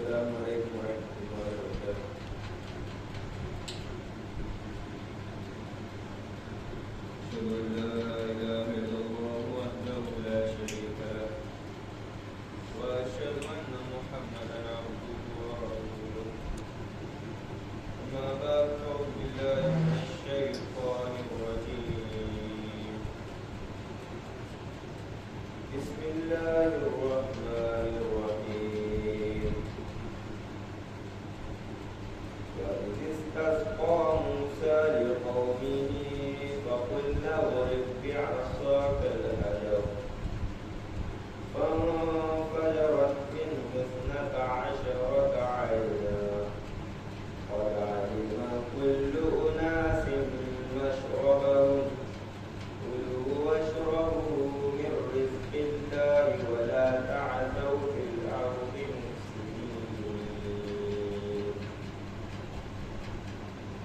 السلام عليكم ورحمة الله وبركاته. أشهد أن لا إله إلا الله وحده لا شريك له وأشهد أن محمدا عبده ورسوله. أما بعد فأعوذ بالله من الشيطان الرجيم. بسم الله الرحمن الرحيم. وإذ استسقى موسى لقومه فقلنا اضرب بعصاك الحجر فانفجرت منه 12 عينا قد علم كل أناس مشربهم كلوا واشربوا من رزق الله ولا تعثوا في الأرض مفسدين.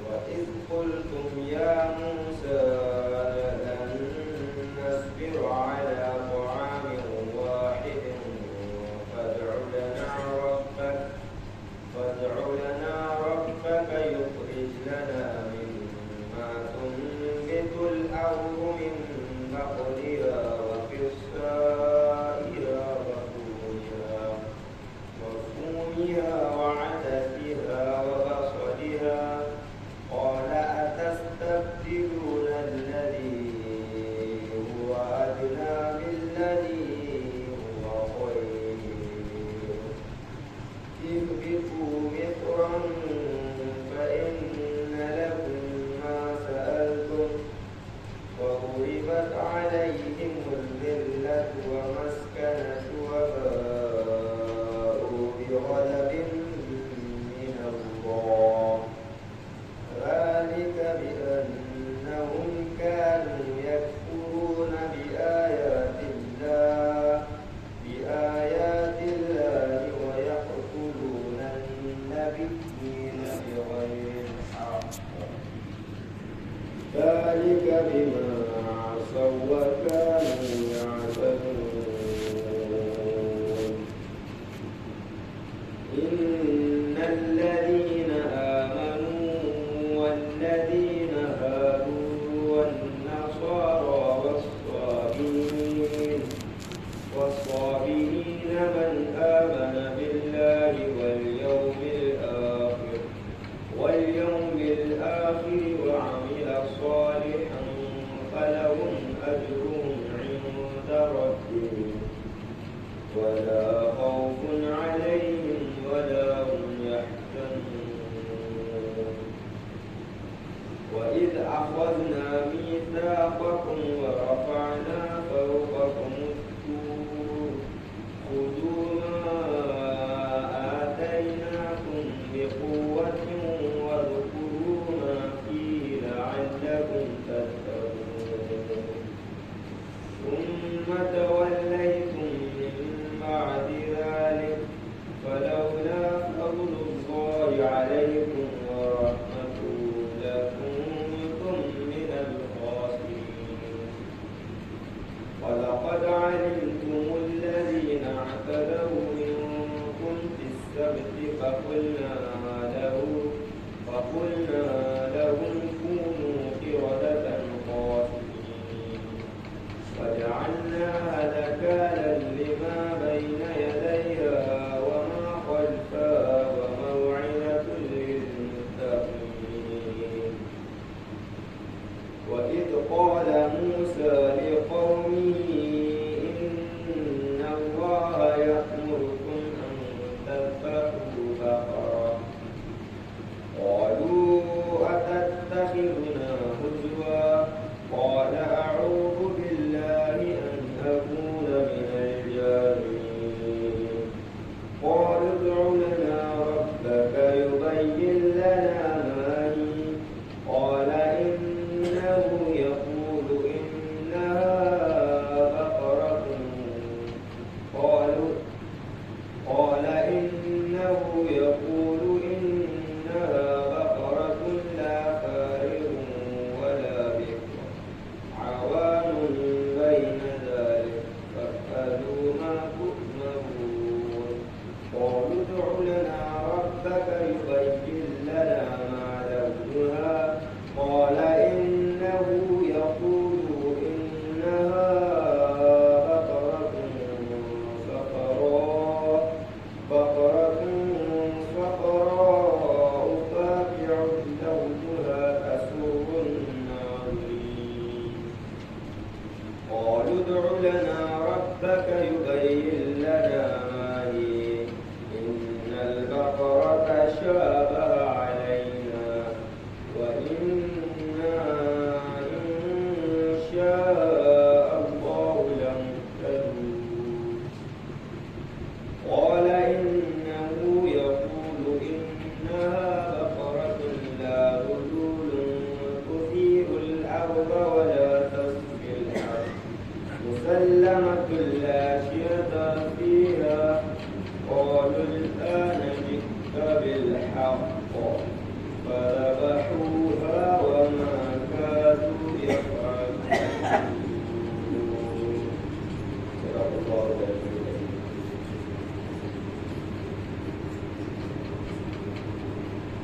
وإذ قلتم يا موسى لن نصبر على طعام واحد فادع لنا ربك يخرج لنا مما تنبت الأرض من بقلها وقثائها وفومها وعدسها وبصلها قال أتستبدلون الذي هو أدنى بالذي هو خير اهبطوا مصرا فإن لكم ما سألتم وضربت عليهم الذلة ومسكنة وباءوا بغضب من الله ذلك بأنهم كانوا يكفرون بآيات الله ويقتلون النبيين بغير الحق ذلك بما عصوا وكانوا يعتدون. إن الذين آمنوا والذين هادوا والنصارى والصابئين من آمن بالله واليوم الآخر وعمل صالحا فلهم أجرهم عند ربهم ولا خوف عليهم ولا هم يحزنون. وإذ أخذنا ميثاقكم ورفعنا فوقكم الطور خذوا ما آتيناكم بقوة واذكروا ما فيه لعلكم تتقون. ثم توليتم من بعد ذلك فلولا فضل الله عليكم ورحمته لكنتم من الخاسرين. ولقد علمتم الذين اعتدوا منكم في السبت فقلنا لهم كونوا قردة خاسئين وجعلناها نكالا لما بين يديها وما خلفها وموعظة للمتقين. وإذ قال موسى لقومه إن الله يأمركم أن تذبحوا بقرة قالوا بين لنا ماهي إن البقرة تشابه علينا وإنا إن شاء الله لمهتدون قال إنه يقول إنها بقرة لا ذلول تثير الأرض ولا تسقي الحرث مسلمة لا شية فيها قالوا الآن جئت بالحق فذبحوها وما كادوا يفعلون صدق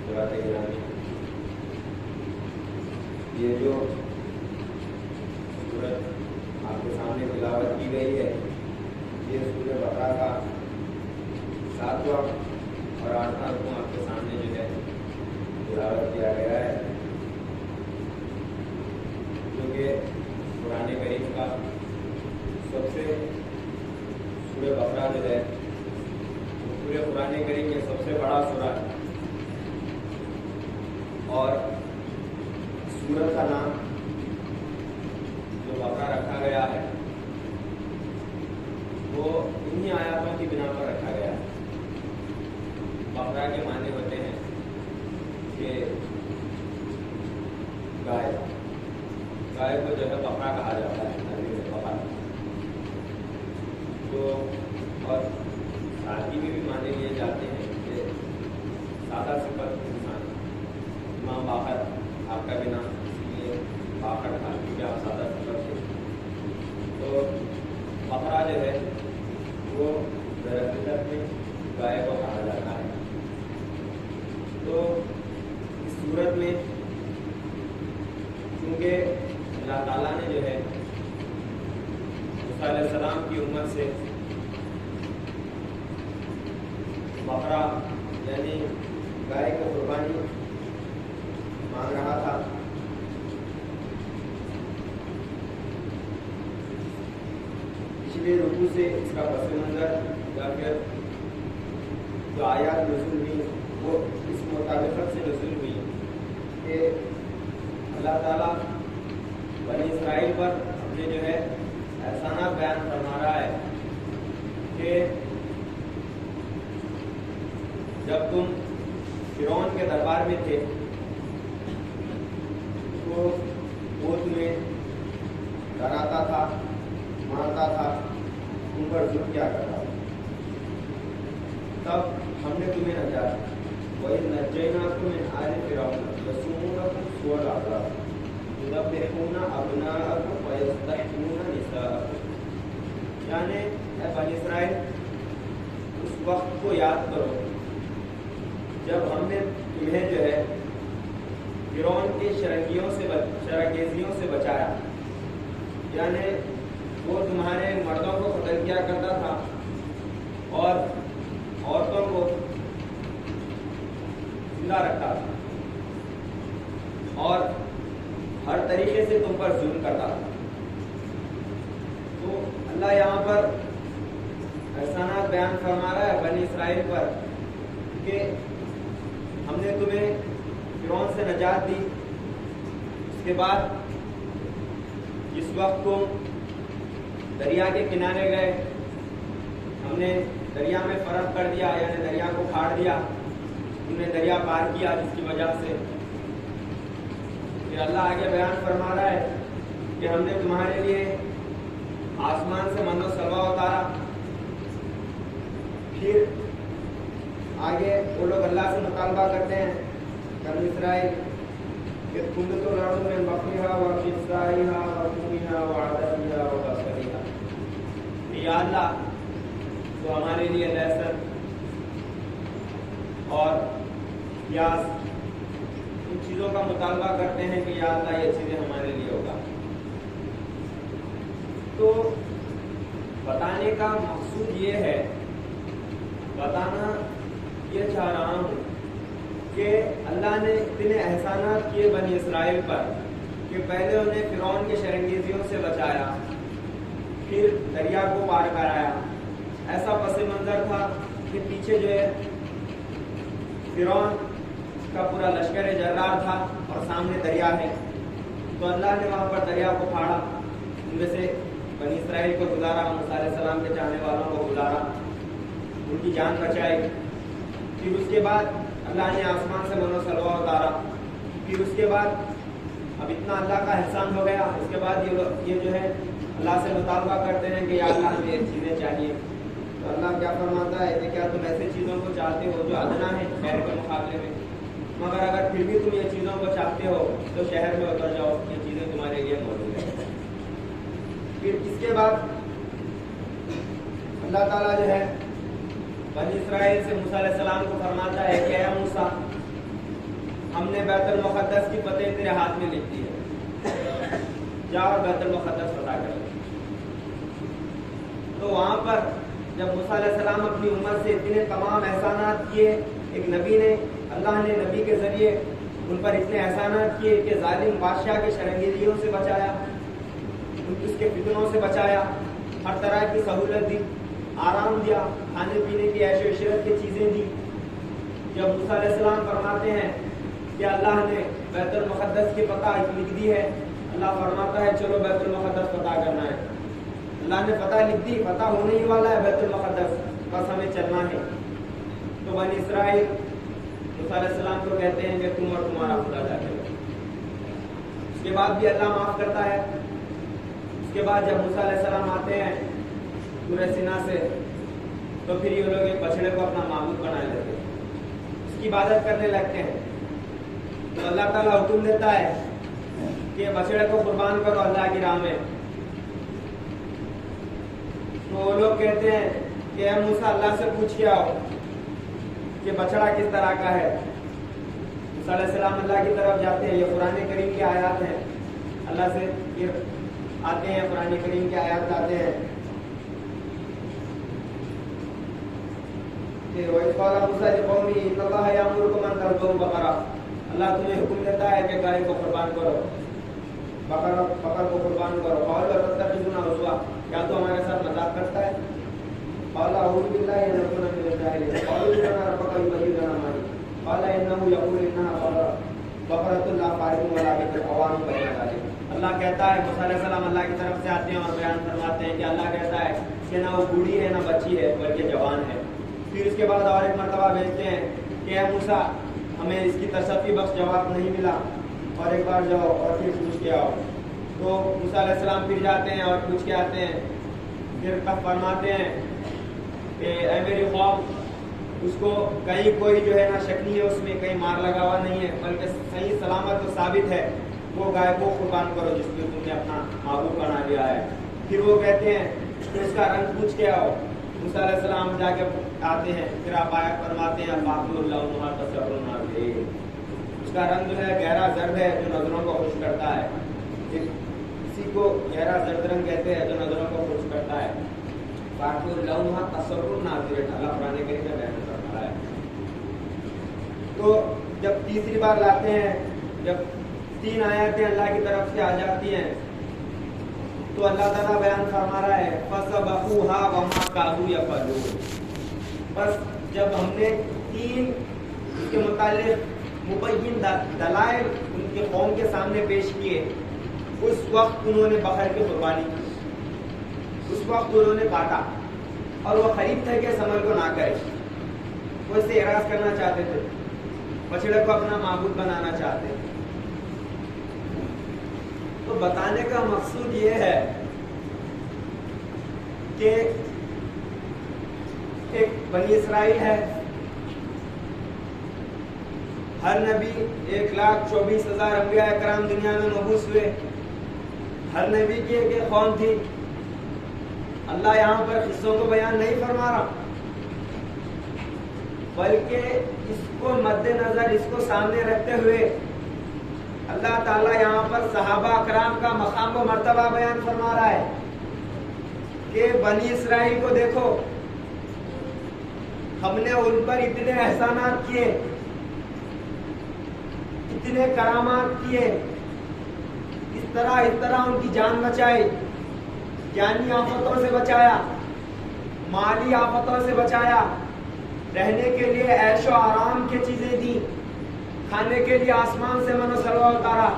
الله العظيم. یہ جو سورت آپ کے سامنے تلاوت کی گئی ہے یہ سورہ بقرہ کا 7واں اور 8واں رکوع آپ کے سامنے جو ہے تلاوت کیا گیا ہے، جو کہ قرآن کریم کا سب سے سورہ بقرہ جو ہے پورے قرآن کریم میں سب سے بڑا سورہ ہے، اور سورت کا نام جو بقرہ رکھا گیا ہے وہ انہی آیاتوں کی بنا پر رکھا گیا ہے۔ بقرہ کے معنی ہوتے ہیں کہ گائے کو جو ہے بقرہ کہا جاتا ہے عربی میں بقرہ، تو اور سادگی میں بھی معنی لیے جاتے ہیں کہ سادہ صفت انسان، امام باقر آپ کا بھی نام اس لیے باقر تھا کیونکہ آپ سادہ صفت تھے، تو بقرہ جو ہے وہ درحقیقت میں گائے کو کہا جاتا ہے۔ تو اس صورت میں کیونکہ اللہ تعالیٰ نے جو ہے موسیٰ علیہ السلام کی امت سے بقرہ یعنی گائے کو قربانی مانگ رہا تھا، پچھلے رکوع سے اس کا پس منظر یا پھر جو آیات نزول ہوئی وہ اس مطابقت سے نزول ہوئی کہ اللہ تعالیٰ بنی اسرائیل پر اپنے جو ہے احسانات بیان فرما رہا ہے کہ جب تم فرعون کے دربار میں تھے تو وہ تمہیں ڈراتا تھا، مارتا تھا، تم پر ظلم کیا کرتا تھا، تب ہم نے تمہیں نجات دی۔ وَإِذْ نَجَّيْنَاكُم مِّنْ آلِ فِرْعَوْنَ يَسُومُونَكُمْ سُوءَ الْعَذَابِ يُذَبِّحُونَ أَبْنَاءَكُمْ وَيَسْتَحْيُونَ نِسَاءَكُمْ، یعنی اے بنی اسرائیل اس وقت کو یاد کرو جب ہم نے تمہیں جو ہے فرعون کی شرنگیزیوں سے بچایا، یعنی وہ تمہارے مردوں کو قتل کیا کرتا تھا اور عورتوں کو زندہ رکھتا تھا اور ہر طریقے سے تم پر ظلم کرتا تھا۔ تو اللہ یہاں پر احسانات بیان فرما رہا ہے بنی اسرائیل پر کہ ہم نے تمہیں فرعون سے نجات دی، اس کے بعد جس وقت تم دریا کے کنارے گئے ہم نے دریا میں فرق کر دیا، یعنی دریا کو پھاڑ دیا، تم نے دریا پار کیا، جس کی وجہ سے پھر اللہ آگے بیان فرما رہا ہے کہ ہم نے تمہارے لیے آسمان سے من و سلوہ اتارا۔ پھر آگے وہ لوگ اللہ سے مطالبہ کرتے ہیں بنی اسرائیل کہ كنتم ترون من بقرها وقصائها وطومها وعدسها وبصرها، یا اللہ تو ہمارے لیے لہسن اور پیاز ان چیزوں کا مطالبہ کرتے ہیں کہ یا اللہ یہ چیزیں ہمارے لیے ہوگا۔ تو بتانے کا مقصود یہ ہے، بتانا یہ چاہ رہا ہوں کہ اللہ نے اتنے احسانات کیے بنی اسرائیل پر کہ پہلے انہیں فرعون کے شرنگیزیوں سے بچایا، پھر دریا کو پار کرایا، فرعون کا پورا لشکر جرار تھا اور سامنے دریا ہے، تو اللہ نے وہاں پر دریا کو پھاڑا، ان میں سے بنی اسرائیل کو گزارا، موسیٰ علیہ السلام کے چاہنے والوں کو گزارا، ان کی جان بچائی۔ پھر اس کے بعد اللہ نے آسمان سے من و سلوہ اتارا۔ پھر اس کے بعد اب اتنا اللہ کا احسان ہو گیا، اس کے بعد یہ جو ہے اللہ سے مطالبہ کرتے ہیں کہ یا اللہ ہمیں یہ چیزیں چاہیے، تو اللہ کیا فرماتا ہے کہ کیا تم ایسے چیزوں کو چاہتے ہو جو ادنا ہے شہر کے مقابلے میں، مگر اگر پھر بھی تم یہ چیزوں کو چاہتے ہو تو شہر میں اتر جاؤ، یہ چیزیں تمہارے لیے موجود ہیں۔ پھر اس کے بعد اللہ تعالیٰ جو ہے بنی اسرائیل سے موسیٰ علیہ السلام کو فرماتا ہے کہ اے موسیٰ، ہم نے بیت المقدس کی فتح تیرے ہاتھ میں لکھ دی ہے، جا اور بیت المقدس فتح کر لے۔ تو وہاں پر جب موسیٰ علیہ السلام اپنی امت سے اتنے تمام احسانات کیے، ایک نبی نے، اللہ نے نبی کے ذریعے ان پر اتنے احسانات کیے کہ ظالم بادشاہ کے شرنگیریوں سے بچایا، اس کے فتنوں سے بچایا، ہر طرح کی سہولت دی، آرام دیا، کھانے پینے کی عیش و عشرت کی چیزیں دی۔ جب موسیٰ علیہ السلام فرماتے ہیں کہ اللہ نے بیت المقدس کی فتح لکھ دی ہے، اللہ فرماتا ہے چلو بیت المقدس فتح کرنا ہے، اللہ نے فتح لکھ دی، فتح ہونے ہی والا ہے بیت المقدس، بس ہمیں چلنا ہے۔ تو بنی اسرائیل موسیٰ علیہ السلام کو کہتے ہیں کہ تم اور تمہارا خدا جا کے، اس کے بعد بھی اللہ معاف کرتا ہے۔ اس کے بعد جب موسیٰ علیہ السلام آتے ہیں سورہ سینا سے، تو پھر یہ لوگ ایک بچڑے کو اپنا معبود بنا لیتے ہیں، اس کی عبادت کرنے لگتے ہیں۔ تو اللہ تعالیٰ حکم دیتا ہے کہ بچڑے کو قربان کرو اللہ کی راہ میں۔ تو وہ لوگ کہتے ہیں کہ اے موسیٰ اللہ سے پوچھ کے آؤ کہ بچڑا کس طرح کا ہے۔ موسیٰ علیہ السلام اللہ کی طرف جاتے ہیں، یہ قرآن کریم کی آیات ہیں، اللہ سے پھر آتے ہیں، قرآن کریم کی آیات لاتے ہیں کہ وَإِذْ قَالَ مُوسَىٰ لِقَوْمِهِ إِنَّ اللَّهَ يَأْمُرُكُمْ أَن تَذْبَحُوا بَقَرَةً، اللہ تمہیں حکم دیتا ہے کہ گائے کو قربان کرو، بقر کو قربان کرو۔ قَالَ أَتَتَّخِذُونَا هُزُوًا، کیا تو ہمارے ساتھ مذاق کرتا ہے؟ قَالَ أَعُوذُ بِاللَّهِ أَن أَكُونَ مِنَ الْجَاهِلِينَ قَالُوا ادْعُ لَنَا رَبَّكَ يُبَيِّن لَنَا مَا هِيَ قَالَ إِنَّهُ يَقُولُ إِنَّهَا بَقَرَةٌ لَا فَارِضٌ وَلَا بِكْرٌ عَوَانٌ بَيْنَ ذَلِكَ۔ اللہ کہتا ہے، موسیٰ علیہ السلام اللہ کی طرف سے آتے ہیں اور بیان فرماتے ہیں کہ اللہ کہتا ہے کہ نہ وہ بوڑھی ہے نہ بچی ہے بلکہ جوان ہے۔ پھر اس کے بعد اور ایک مرتبہ بھیجتے ہیں کہ اے موسیٰ ہمیں اس کی تسلی بخش جواب نہیں ملا، اور ایک بار جاؤ اور پھر پوچھ کے آؤ۔ تو موسیٰ علیہ السلام پھر جاتے ہیں اور پوچھ کے آتے ہیں، پھر تب فرماتے ہیں کہ اے میری قوم، اس کو کہیں کوئی جو ہے نا شک نہیں ہے، اس میں کہیں مار لگا ہوا نہیں ہے، بلکہ صحیح سلامت و ثابت ہے، وہ گائے کو قربان کرو جس کو تم نے اپنا معبود بنا لیا ہے۔ پھر وہ کہتے ہیں کہ اس کا رنگ پوچھ کے آؤ۔ موسیٰ علیہ السلام جا کے آتے ہیں، پھر آپ آیت فرماتے ہیں فَأَخْبِرُ اللَّهُ تَسَرُّ النَّاظِرِينَ، اس کا رنگ جو ہے گہرا زرد ہے جو نظروں کو خوش کرتا ہے، اسی کو گہرا زرد رنگ کہتے ہیں جو نظروں کو خوش کرتا ہے۔ فَأَخْبِرُ اللَّهُ تَسَرُّ النَّاظِرِينَ، اللہ قرآن کریم میں بیان کرتا ہے۔ تو جب تیسری بار لاتے ہیں، جب 3 آیاتیں اللہ کی طرف سے آ جاتی ہیں، تو اللہ تعالیٰ بیان فرما رہا ہے فَسَبَقُوهَا وَمَا كَادُوا يَفْعَلُونَ، بس جب ہم نے 3 اس کے متعلق مبین دلائل ان کے قوم کے سامنے پیش کیے، اس وقت انہوں نے بقر کی قربانی کی، اس وقت انہوں نے کاٹا، اور وہ قریب تھے کہ اس عمل کو نہ کرے، وہ اس سے اعراض کرنا چاہتے تھے، بچڑے کو اپنا معبود بنانا چاہتے تھے۔ تو بتانے کا مقصود یہ ہے کہ ایک بنی اسرائیل ہے، ہر نبی 1,24,000 انبیاء کرام دنیا میں مبعوث ہوئے، ہر نبی کی ایک قوم تھی۔ اللہ یہاں پر قصوں کو بیان نہیں فرما رہا، بلکہ اس کو مد نظر، اس کو سامنے رکھتے ہوئے اللہ تعالیٰ یہاں پر صحابہ اکرام کا مقام و مرتبہ بیان فرما رہا ہے کہ بنی اسرائیل کو دیکھو، ہم نے ان پر اتنے احسانات کیے، اتنے کرامات کیے، اس طرح ان کی جان بچائی، جانی آفتوں سے بچایا، مالی آفتوں سے بچایا، رہنے کے لیے عیش و آرام کی چیزیں دی، کھانے کے لیے آسمان سے من و سلوہ اتارا،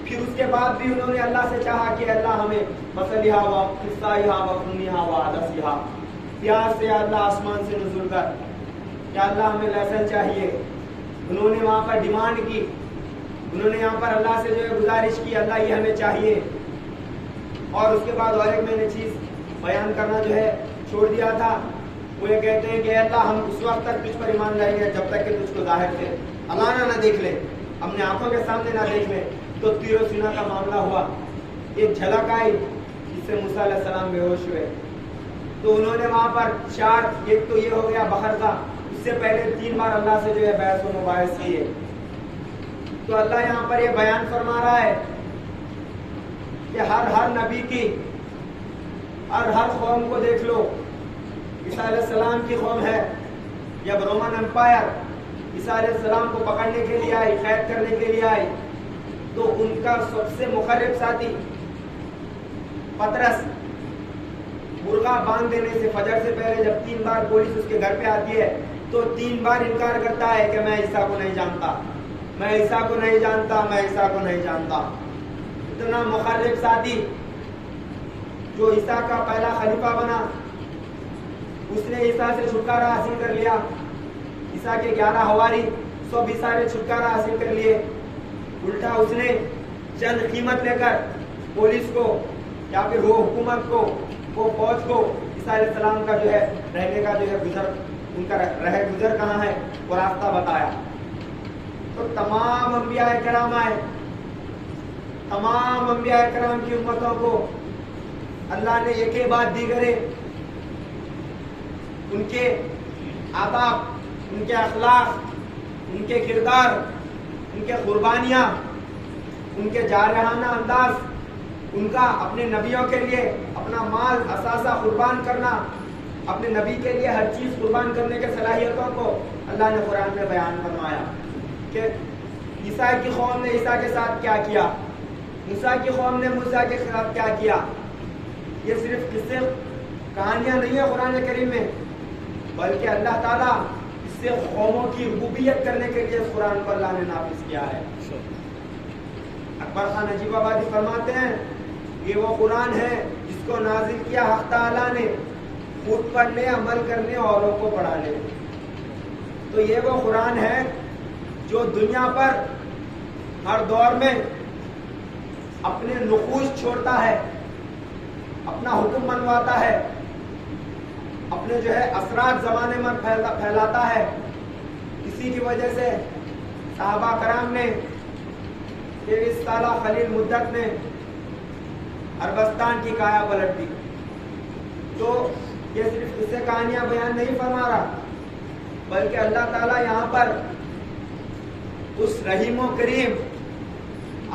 پھر اس کے بعد بھی انہوں نے اللہ سے چاہا کہ اللہ ہمیں مسلیہا و قصائہا و خونیہا و عدسیہا، پیاس سے اللہ آسمان سے نزول کر، یا اللہ ہمیں لہسن چاہیے. انہوں نے وہاں پر ڈیمانڈ کی، انہوں نے یہاں پر اللہ سے جو ہے گزارش کی اللہ یہ ہمیں چاہیے. اور اس کے بعد اور ایک میں نے چیز بیان کرنا جو ہے چھوڑ دیا تھا، وہ یہ کہتے ہیں کہ اللہ ہم اس وقت تک تجھ پر ایمان لائیں گے جب تک کہ تجھ کو ظاہر سے علانہ نہ دیکھ لیں، اپنے آنکھوں کے سامنے نہ دیکھ لیں. تو تیر و سینہ کا معاملہ ہوا، ایک جھلک آئی جس سے موسیٰ علیہ السلام بے ہوش ہوئے. تو انہوں نے وہاں پر چار، ایک تو یہ ہو گیا بخر کا، اس سے پہلے 3 بار اللہ سے جو ہے بحث و مباحث کیے. تو اللہ یہاں پر یہ بیان فرما رہا ہے کہ ہر نبی کی ہر قوم کو دیکھ لو. عیسیٰ علیہ السلام کی قوم ہے، جب رومن امپائر عیسیٰ علیہ السلام کو پکڑنے کے لیے آئی، قید کرنے کے لیے آئی، تو ان کا سب سے مخرب ساتھی پطرس برقع باندھ دینے سے فجر سے پہلے جب 3 بار پولیس اس کے گھر پہ آتی ہے تو 3 بار انکار کرتا ہے کہ میں عیسیٰ کو نہیں جانتا، میں عیسیٰ کو نہیں جانتا، میں عیسیٰ کو نہیں جانتا. اتنا مخرب ساتھی جو عیسیٰ کا پہلا خلیفہ بنا، اس نے عیسیٰ سے چھٹکارا حاصل کر لیا. عیسیٰ کے 11 حواری سب عیسیٰ نے چھٹکارا حاصل کر لیے. الٹا اس نے چند قیمت لے کر پولیس کو یا پھر وہ حکومت کو، وہ فوج کو عیسیٰ علیہ السلام کا جو ہے رہنے کا جو ہے گزر، ان کا رہ گزر کہاں ہے وہ راستہ بتایا. تو تمام انبیاء کرام آئے، تمام انبیاء کرام کی امتوں کو اللہ نے ایک ہی بات دی کرے، ان کے آداب، ان کے اخلاق، ان کے کردار، ان کے قربانیاں، ان کے جارحانہ انداز، ان کا اپنے نبیوں کے لیے اپنا مال اثاثہ قربان کرنا، اپنے نبی کے لیے ہر چیز قربان کرنے کے صلاحیتوں کو اللہ نے قرآن میں بیان فرمایا. کہ عیسیٰ کی قوم نے عیسیٰ کے ساتھ کیا کیا، موسیٰ کی قوم نے موسیٰ کے خلاف کیا کیا. یہ صرف قصے کہانیاں نہیں ہیں قرآن کریم میں، بلکہ اللہ تعالیٰ اس سے قوموں کی ربوبیت کرنے کے لیے اس قرآن کو اللہ نے نافذ کیا ہے. اکبر خان نجیب آبادی فرماتے ہیں یہ وہ قرآن ہے جس کو نازل کیا حق تعالیٰ نے خود پڑھنے، عمل کرنے، اوروں کو پڑھانے. تو یہ وہ قرآن ہے جو دنیا پر ہر دور میں اپنے نقوش چھوڑتا ہے، اپنا حکم منواتا ہے، اپنے جو ہے اثرات زمانے میں پھیلاتا ہے. اسی کی وجہ سے صحابہ کرام نے 23 سالہ خلیل مدت میں عربستان کی کایا پلٹ دی. تو یہ صرف قصے کہانیاں بیان نہیں فرما رہا، بلکہ اللہ تعالیٰ یہاں پر اس رحیم و کریم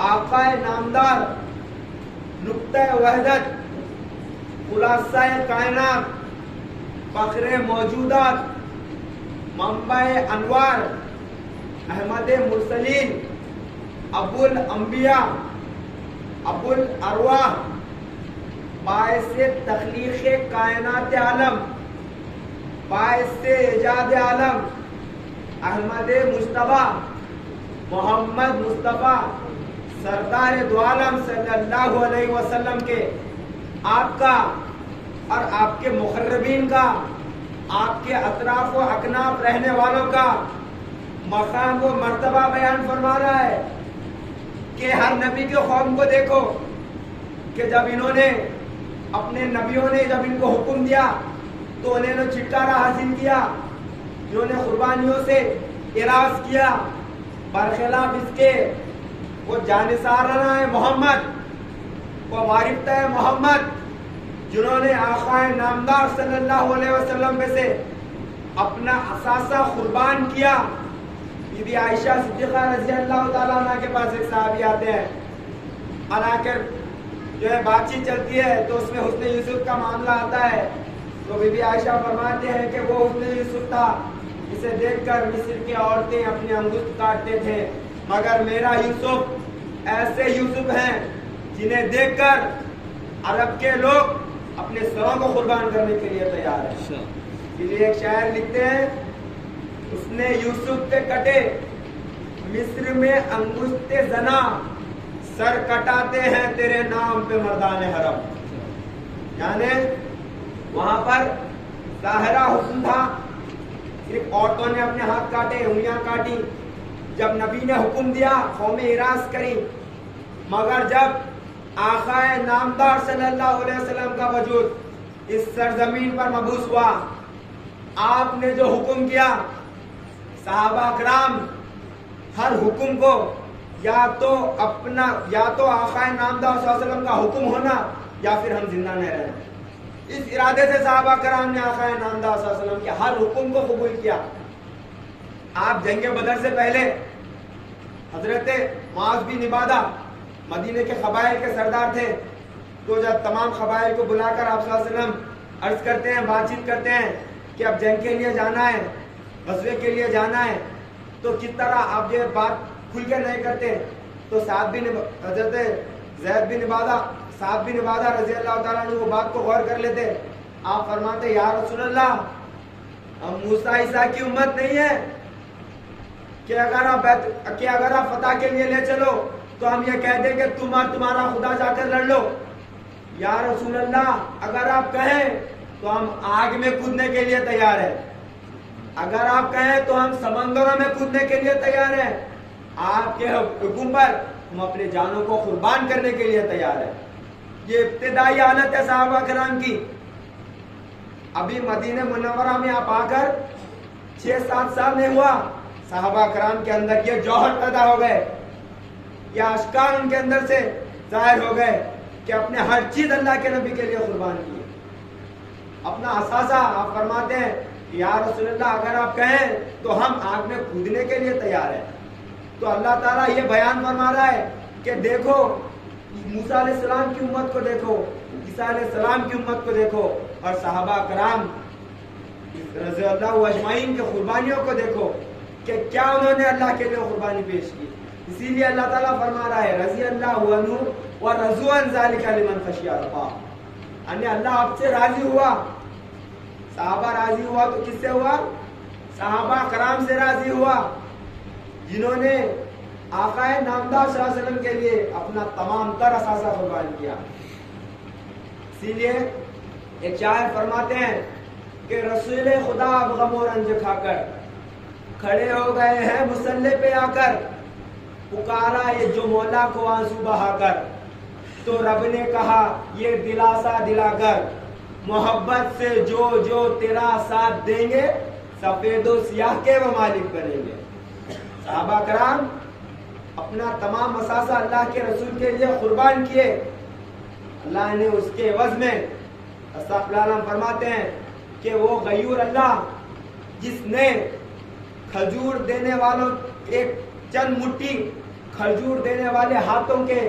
آقا نامدار، نقطہ وحدت، خلاصہ کائنات، فخر موجودات، منبع انوار، احمد مرسلین، ابو الانبیاء، ابو الارواح، باعث تخلیق کائنات عالم، باعث ایجاد عالم، احمد مصطفیٰ، محمد مصطفیٰ، سردار دو عالم صلی اللہ علیہ وسلم کے، آپ کا اور آپ کے مقربین کا، آپ کے اطراف و اکناف رہنے والوں کا مقام و مرتبہ بیان فرما رہا ہے. کہ ہر نبی کے قوم کو دیکھو کہ جب انہوں نے اپنے نبیوں نے جب ان کو حکم دیا تو انہوں نے چھٹکارا حاصل کیا، انہوں نے قربانیوں سے اعراض کیا، برخلاف اس کے وہ جانثارانہ ہے محمد، وہ معرفتہ ہے محمد، جنہوں نے آقا نامدار صلی اللہ علیہ وسلم میں سے اپنا اثاثہ قربان کیا. بی بی عائشہ صدیقہ رضی اللہ تعالیٰ عنہ کے پاس ایک صحابی آتے ہیں، اور آ کر جو ہے بات چیت چلتی ہے تو اس میں حسن یوسف کا معاملہ آتا ہے. تو بی بی عائشہ فرماتے ہیں کہ وہ حسن یوسف تھا جسے دیکھ کر مصر کی عورتیں اپنی انگشت کاٹتے تھے، مگر میرا یوسف ایسے یوسف ہیں جنہیں دیکھ کر عرب کے لوگ اپنے سروں کو قربان کرنے کے لیے تیار ہیں. اس لیے ایک شاعر لکھتے ہیں اس نے یوسف پہ کٹے، مصر میں انگشت زنا، سر کٹاتے ہیں تیرے نام پہ مردان حرم. یعنی وہاں پر ظاہرہ حسن تھا، صرف عورتوں نے اپنے ہاتھ کاٹے، انگلیاں کاٹی. جب نبی نے حکم دیا قومیں ہراس کری، مگر جب آقا نامدار صلی اللہ علیہ وسلم کا وجود اس سرزمین پر مبعوث ہوا، آپ نے جو حکم کیا، صحابہ کرام ہر حکم کو یا تو آقا نامدار صلی اللہ علیہ وسلم کا حکم ہونا یا پھر ہم زندہ نہ رہنا. اس ارادے سے صحابہ کرام نے آقا نامدار صلی اللہ علیہ وسلم کے ہر حکم کو قبول کیا. آپ جنگ بدر سے پہلے حضرت معاذ بن عبادہ مدینے کے قبائل کے سردار تھے. تو جب تمام قبائل کو بلا کر آپ صلی اللہ علیہ وسلم عرض کرتے ہیں، بات چیت کرتے ہیں کہ اب جنگ کے لیے جانا ہے، غزوے کے لیے جانا ہے، تو کس طرح آپ یہ بات کھل کے نہیں کرتے. تو حضرت سعد بن عبادہ رضی اللہ تعالیٰ عنہ وہ بات کو غور کر لیتے. آپ فرماتے یا رسول اللہ، ہم موسیٰ عیسیٰ کی امت نہیں ہے کہ اگر آپ فتح کے لیے لے چلو تو ہم یہ کہہ دیں کہ تم اور تمہارا خدا جا کر لڑ لو. یا رسول اللہ، اگر آپ کہیں تو ہم آگ میں کودنے کے لیے تیار ہیں، اگر آپ کہیں تو ہم سمندروں میں کودنے کے لیے تیار ہیں، آپ کے حکم پر ہم اپنے جانوں کو قربان کرنے کے لیے تیار ہیں. یہ ابتدائی حالت ہے صحابہ کرام کی. ابھی مدینہ منورہ میں آپ آ کر 6-7 سال نہیں ہوا، صحابہ کرام کے اندر یہ جوہر پیدا ہو گئے، یہ اشکال ان کے اندر سے ظاہر ہو گئے کہ اپنے ہر چیز اللہ کے نبی کے لیے قربان کی. اپنا اثاثہ آپ فرماتے ہیں یا رسول اللہ، اگر آپ کہیں تو ہم آگ میں کودنے کے لیے تیار ہیں. تو اللہ تعالیٰ یہ بیان فرما رہا ہے کہ دیکھو موسیٰ علیہ السلام کی امت کو دیکھو، عیسیٰ علیہ السلام کی امت کو دیکھو، اور صحابہ کرام رضی اللہ اجمعین کے قربانیوں کو دیکھو کہ کیا انہوں نے اللہ کے لیے قربانی پیش کی. اسی لیے اللہ تعالیٰ فرما رہا ہے رضی اللہ عنہ ورضوا عن ذلک لمن خشی ربہ. یعنی اللہ آپ سے راضی ہوا، صحابہ راضی ہوا تو کس سے ہوا؟ صحابہ کرام سے راضی ہوا، جنہوں نے آقا نامدار صلی اللہ علیہ وسلم کے لیے اپنا تمام تر اثاثہ قربان کیا. اسی لیے ایک شاعر فرماتے ہیں کہ رسول خدا اب غم و رنج کھا کر کھڑے ہو گئے ہیں مصلی پہ آ کر، پکارا یہ جو مولا کو آنسو بہا کر، تو رب نے کہا یہ دلاسا دلا کر، محبت سے جو تیرا ساتھ دیں گے، سفید و سیاہ کے وہ مالک بنیں گے. صحابہ کرام اپنا تمام اثاثہ اللہ کے رسول کے لیے قربان کیے. اللہ نے اس کے عوض میں فرماتے ہیں کہ وہ غیور اللہ جس نے کھجور دینے والوں ایک چند مٹھی کھجور دینے والے ہاتھوں کے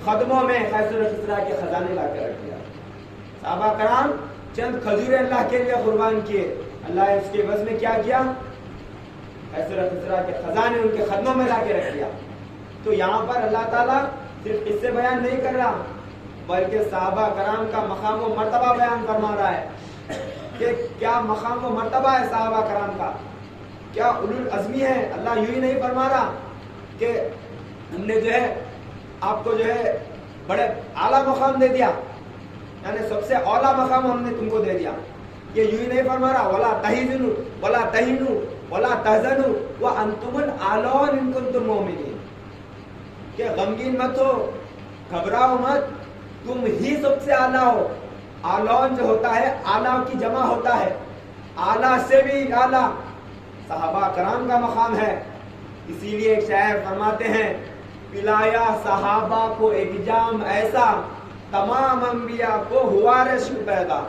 قدموں میں خیسر و خسرا کے خزانے لا کے رکھ دیا. صحابہ کرام چند کھجوریں اللہ کے لیے قربان کیے، اللہ نے اس کے عوض میں کیا کیا؟ خیسر و خسرا کے خزانے ان کے قدموں میں لا کے رکھ دیا. تو یہاں پر اللہ تعالیٰ صرف قصے بیان نہیں کر رہا، بلکہ صحابہ کرام کا مقام و مرتبہ بیان فرما رہا ہے کہ کیا مقام و مرتبہ ہے صحابہ کرام کا، کیا اولو العزمی ہے. اللہ یوں ہی نہیں فرما رہا کہ ہم نے جو ہے آپ کو جو ہے بڑے اعلیٰ مقام دے دیا، یعنی سب سے اعلیٰ مقام ہم نے تم کو دے دیا. یہ یوں ہی نہیں فرما رہا ولا تحزنوا ولا تہنوا ولا تحزنوا وانتم الاعلون ان کنتم مؤمنین، کہ غمگین مت ہو، گھبراؤ مت، تم ہی سب سے اعلیٰ ہو. اعلون جو ہوتا ہے اعلیٰ کی جمع ہوتا ہے، اعلیٰ سے بھی اعلیٰ صحابہ کرام کا مقام ہے. اسی لیے ایک شاعر فرماتے ہیں پلایا صحابہ کو ایک جام ایسا، تمام انبیاء کو ہوا رش پیدا.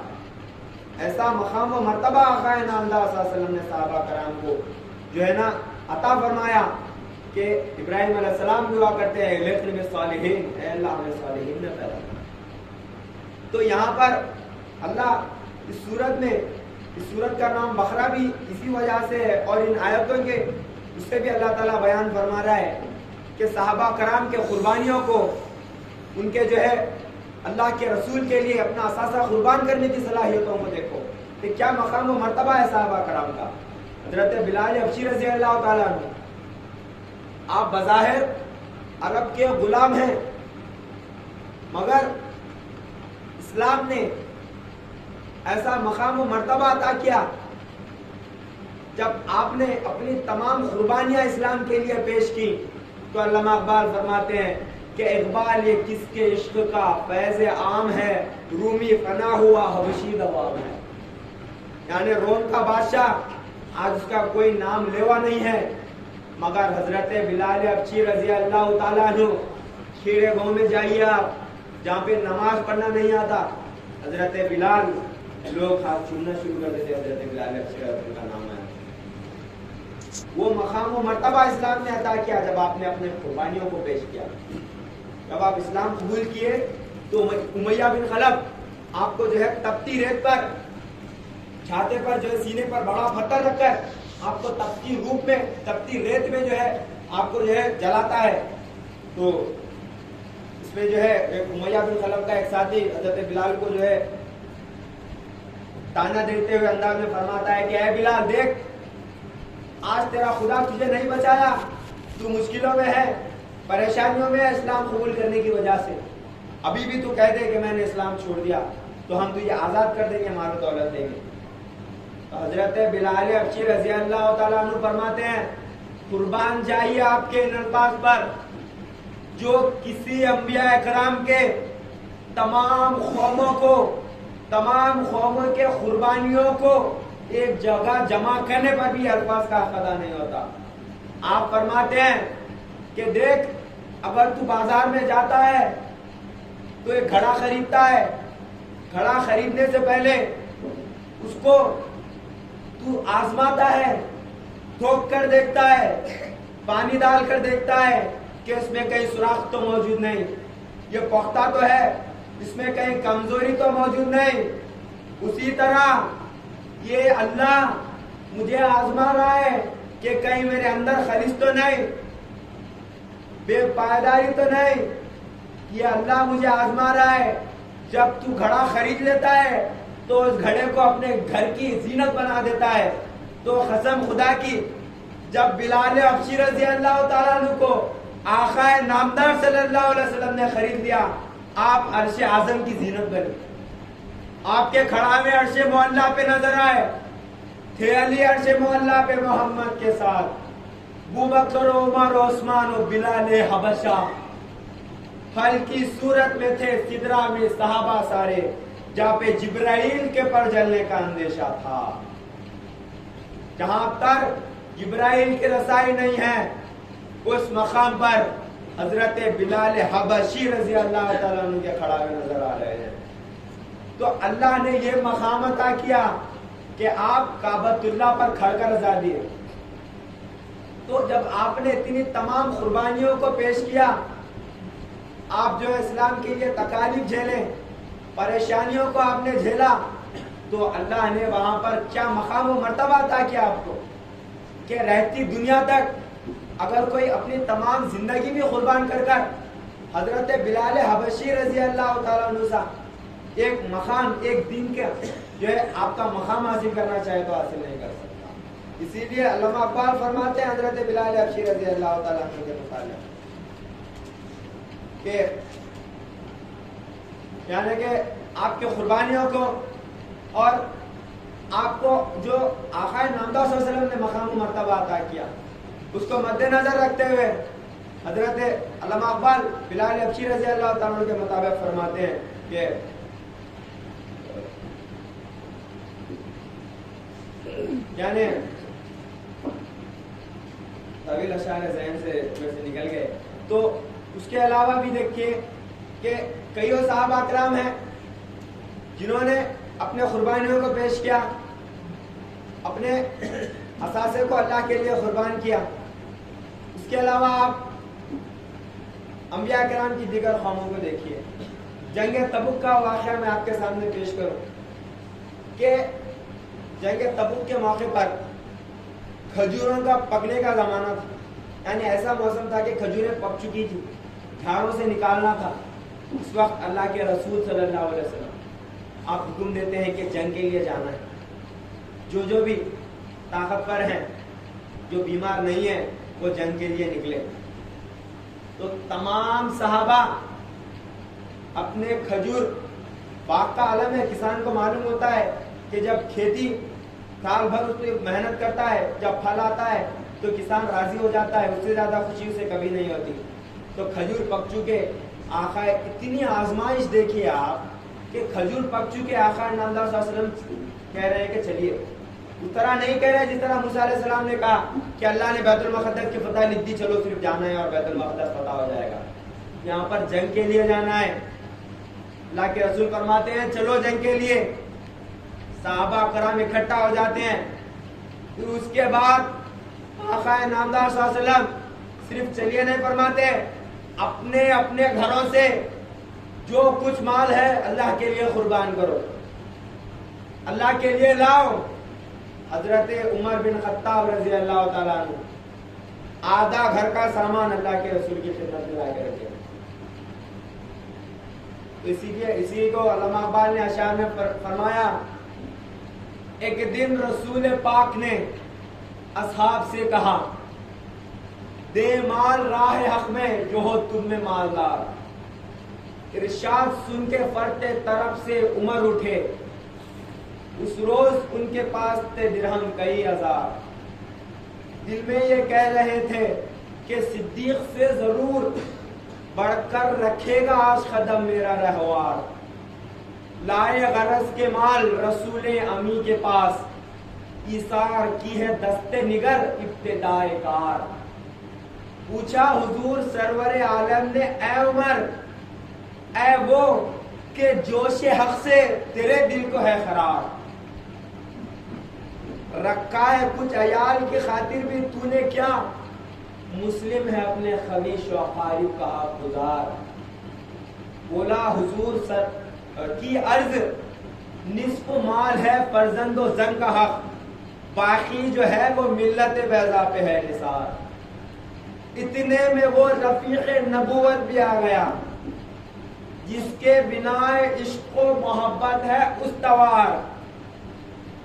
ایسا مقام و مرتبہ آقا نامدار صلی اللہ علیہ وسلم نے صحابہ کرام کو جو ہے نا عطا فرمایا کہ ابراہیم علیہ السلام دعا کرتے ہیں الحقنی بالصالحین، اے اللہ ہمیں صالحین میں پیدا کر. تو یہاں پر اللہ اس سورت کا نام بقرہ بھی اسی وجہ سے ہے، اور ان آیتوں کے اس سے بھی اللہ تعالیٰ بیان فرما رہا ہے کہ صحابہ کرام کے قربانیوں کو، ان کے جو ہے اللہ کے رسول کے لیے اپنا اثاثہ قربان کرنے کی صلاحیتوں کو دیکھو کہ کیا مقام و مرتبہ ہے صحابہ کرام کا. حضرت بلال حبشی رضی اللہ تعالیٰ عنہ، آپ بظاہر عرب کے غلام ہیں، مگر اسلام نے ایسا مقام و مرتبہ عطا کیا جب آپ نے اپنی تمام قربانیاں اسلام کے لیے پیش کی تو علامہ اقبال فرماتے ہیں کہ اقبال یہ کس کے عشق کا فیض عام ہے، رومی فنا ہوا حبشی دوام ہے. یعنی روم کا بادشاہ آج اس کا کوئی نام لیوا نہیں ہے، مگر حضرت بلال حبشی رضی اللہ تعالیٰ عنہ، کھیڑے گاؤں میں جائیے آپ جہاں پہ نماز پڑھنا نہیں آتا، حضرت بلال لوگ ہاتھ چومنا شروع کر دیتے، حضرت بلال حبشی رضی اللہ کا نام ہے. وہ مقام و مرتبہ اسلام نے عطا کیا جب آپ نے اپنے قربانیوں کو پیش کیا. جب آپ اسلام قبول کیے تو امیہ بن خلف آپ کو جو ہے تپتی ریت پر، چھاتے پر جو ہے سینے پر بڑا پتھر رکھ کر آپ کو تپتی روپ میں، تپتی ریت میں جو ہے آپ کو جو ہے جلاتا ہے. تو اس میں جو ہے امیہ بن خلف کا ایک ساتھی حضرت بلال کو جو ہے تانا دیتے ہوئے انداز میں فرماتا ہے کہ اے بلال دیکھ، آج تیرا خدا تجھے نہیں بچایا، تو مشکلوں میں ہے، پریشانیوں میں ہے اسلام قبول کرنے کی وجہ سے. ابھی بھی تو کہہ دے کہ میں نے اسلام چھوڑ دیا تو ہم تجھے آزاد کر دیں گے، مال و دولت دیں گے. تو حضرت بلال حبشی رضی اللہ تعالیٰ عنہ فرماتے ہیں قربان جائیے آپ کے ان الفاظ پر جو کسی انبیاء اکرام کے تمام قوموں کے قربانیوں کو ایک جگہ جمع کرنے پر بھی الفاظ کا حق ادا نہیں ہوتا. آپ فرماتے ہیں کہ دیکھ، اگر تو بازار میں جاتا ہے تو ایک گھڑا خریدتا ہے، گھڑا خریدنے سے پہلے اس کو تو آزماتا ہے، ٹھوک کر دیکھتا ہے، پانی ڈال کر دیکھتا ہے کہ اس میں کہیں سوراخ تو موجود نہیں، یہ پختہ تو ہے، اس میں کہیں کمزوری تو موجود نہیں. اسی طرح یہ اللہ مجھے آزما رہا ہے کہ کہیں میرے اندر خلیص تو نہیں، بے پائیداری تو نہیں. یہ اللہ مجھے آزما رہا ہے. جب تو گھڑا خرید لیتا ہے تو اس گھڑے کو اپنے گھر کی زینت بنا دیتا ہے. تو قسم خدا کی، جب بلال حبشی رضی اللہ تعالیٰ عنہ کو آقا نامدار صلی اللہ علیہ وسلم نے خرید لیا، آپ عرش اعظم کی زینت بنے. آپ کے کھڑا میں عرش معلیٰ پہ نظر آئے تھے علی، عرش معلیٰ پہ محمد کے ساتھ ابوبکر و عمر و عثمان و بلال حبشہ، پھل کی صورت میں تھے سدرہ میں صحابہ سارے، جہاں پہ جبرائیل کے پر جلنے کا اندیشہ تھا. جہاں تک جبرائیل کی رسائی نہیں ہے اس مقام پر حضرت بلال حبشی رضی اللہ تعالیٰ عنہ کے کھڑا ہوئے نظر آ رہے ہیں. تو اللہ نے یہ مقام عطا کیا کہ آپ کعبۃ اللہ پر کھڑ کر رضا دیے. تو جب آپ نے اتنی تمام قربانیوں کو پیش کیا، آپ جو اسلام کے لیے تکالیف جھیلیں، پریشانیوں کو آپ نے جھیلا، تو اللہ نے وہاں پر کیا مقام و مرتبہ عطا کیا آپ کو کہ رہتی دنیا تک اگر کوئی اپنی تمام زندگی بھی قربان کر کر حضرت بلال حبشی رضی اللہ تعالیٰ عنہ سے ایک مقام، ایک دین کے جو ہے آپ کا مقام حاصل کرنا چاہے تو حاصل نہیں کر سکتا. اسی لیے علامہ اقبال فرماتے ہیں حضرت بلال حبشی رضی اللہ تعالیٰ عنہ کے متعلق کہ یعنی کہ آپ کی قربانیوں کو اور آپ کو جو آقا نامدار صلی اللہ علیہ وسلم نے مقام و مرتبہ عطا کیا، اس کو مد نظر رکھتے ہوئے حضرت علامہ اقبال بلال حبشی رضی اللہ تعالیٰ عنہ کے مطابق فرماتے ہیں کہ یعنی طویل اشعار ذہن سے نکل گئے. تو اس کے علاوہ بھی دیکھیے کہ کئی صحابہ اکرام ہیں جنہوں نے اپنے قربانیوں کو پیش کیا، اپنے اثاثے کو اللہ کے لیے قربان کیا. اس کے علاوہ آپ انبیاء کرام کی دیگر قوموں کو دیکھیے. جنگ تبوک کا واقعہ میں آپ کے سامنے پیش کروں کہ جنگ تبوک کے موقع پر کھجوروں کا پکنے کا زمانہ تھا. یعنی ایسا موسم تھا کہ کھجوریں پک چکی تھی، جھاڑوں سے نکالنا تھا. اس وقت اللہ کے رسول صلی اللہ علیہ وسلم آپ حکم دیتے ہیں کہ جنگ کے لیے جانا ہے. جو بھی طاقتور ہیں، جو بیمار نہیں ہیں، وہ جنگ کے لیے نکلے. تو تمام صحابہ اپنے کھجور باغ کا عالم ہے. کسان کو معلوم ہوتا ہے کہ جب کھیتی سال بھر اس پہ محنت کرتا ہے، جب پھل آتا ہے تو کسان راضی ہو جاتا ہے. اس سے زیادہ خوشی اسے کبھی نہیں ہوتی. تو کھجور پک چکے، آقا اتنی آزمائش دیکھیے آپ کہ کھجور پک چکے، آقا نامدار صلی اللہ علیہ وسلم کہہ رہے ہیں کہ چلیے. اس طرح نہیں کہہ رہے جس طرح موسیٰ علیہ السلام نے کہا کہ اللہ نے بیت المقدس کی فتح لکھ دی، چلو صرف جانا ہے اور بیت المقدس فتح ہو جائے گا. یہاں پر جنگ کے لیے جانا ہے. اللہ کے رسول فرماتے ہیں چلو جنگ کے لیے. صحابہ کرام اکٹھا ہو جاتے ہیں. پھر اس کے بعد آقا نامدار صلی اللہ علیہ وسلم صرف چلیے نہیں فرماتے، اپنے اپنے گھروں سے جو کچھ مال ہے اللہ کے لیے قربان کرو، اللہ کے لیے لاؤ. حضرت عمر بن خطاب رضی اللہ تعالیٰ عنہ آدھا گھر کا سامان اللہ کے رسول کی خدمت میں لا کے رکھے. اسی کو علامہ اقبال نے اشعار میں فرمایا، ایک دن رسول پاک نے اصحاب سے کہا دے مال راہ حق میں جو ہو تم میں مالدار. ارشاد سن کے فرتے طرف سے عمر اٹھے، اس روز ان کے پاس تھے درہم کئی ہزار. دل میں یہ کہہ رہے تھے کہ صدیق سے ضرور بڑھ کر رکھے گا آج قدم میرا رہوار. لائے غرض کے مال رسول امی کے پاس، ایثار کی ہے دست نگر ابتدائے کار. پوچھا حضور سرور عالم نے اے عمر، اے وہ کہ جوش حق سے تیرے دل کو ہے قرار. رکھا ہے کچھ عیال کی خاطر بھی تو نے کیا، مسلم ہے اپنے خویش و اقارب کا حق گزار. بولا حضور کی عرض نصف مال ہے فرزند و زن کا حق، باقی جو ہے وہ ملت بیضا پہ ہے نثار. اتنے میں وہ رفیق نبوت بھی آ گیا جس کے بنا عشق و محبت ہے استوار.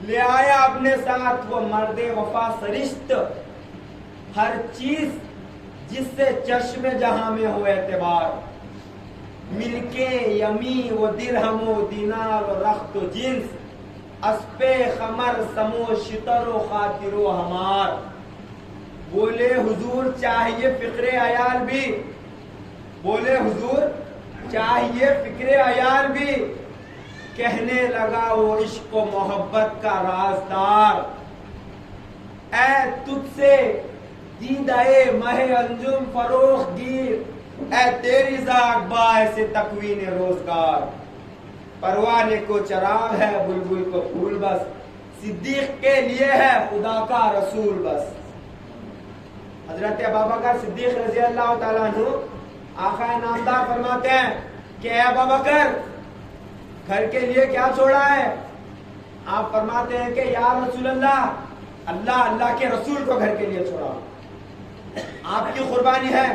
لے آیا اپنے ساتھ وہ مرد وفا سرشت، ہر چیز جس سے چشم جہاں میں ہو اعتبار. ملکے یمی و درہم و دینار و رخت و جنس، اسپے خمر سمو شتر و خاطر و ہمار. بولے حضور چاہیے فکر عیال بھی، بولے حضور چاہیے فکر عیال بھی، کہنے لگا وہ عشق و محبت کا رازدار. اے تجھ سے دیدہ مہ انجم فروخ گیر، اے تیری ذاک باعث تکوین روزگار. پروانے کو چراغ ہے بلبل کو پھول بس، صدیق کے لیے ہے خدا کا رسول بس. حضرت ابوبکر صدیق رضی اللہ تعالیٰ عنہ آقا نامدار فرماتے ہیں کہ اے ابوبکر گھر کے لیے کیا چھوڑا ہے؟ آپ فرماتے ہیں کہ یا رسول اللہ، اللہ کے رسول کو گھر کے لیے چھوڑا. آپ کی قربانی ہے.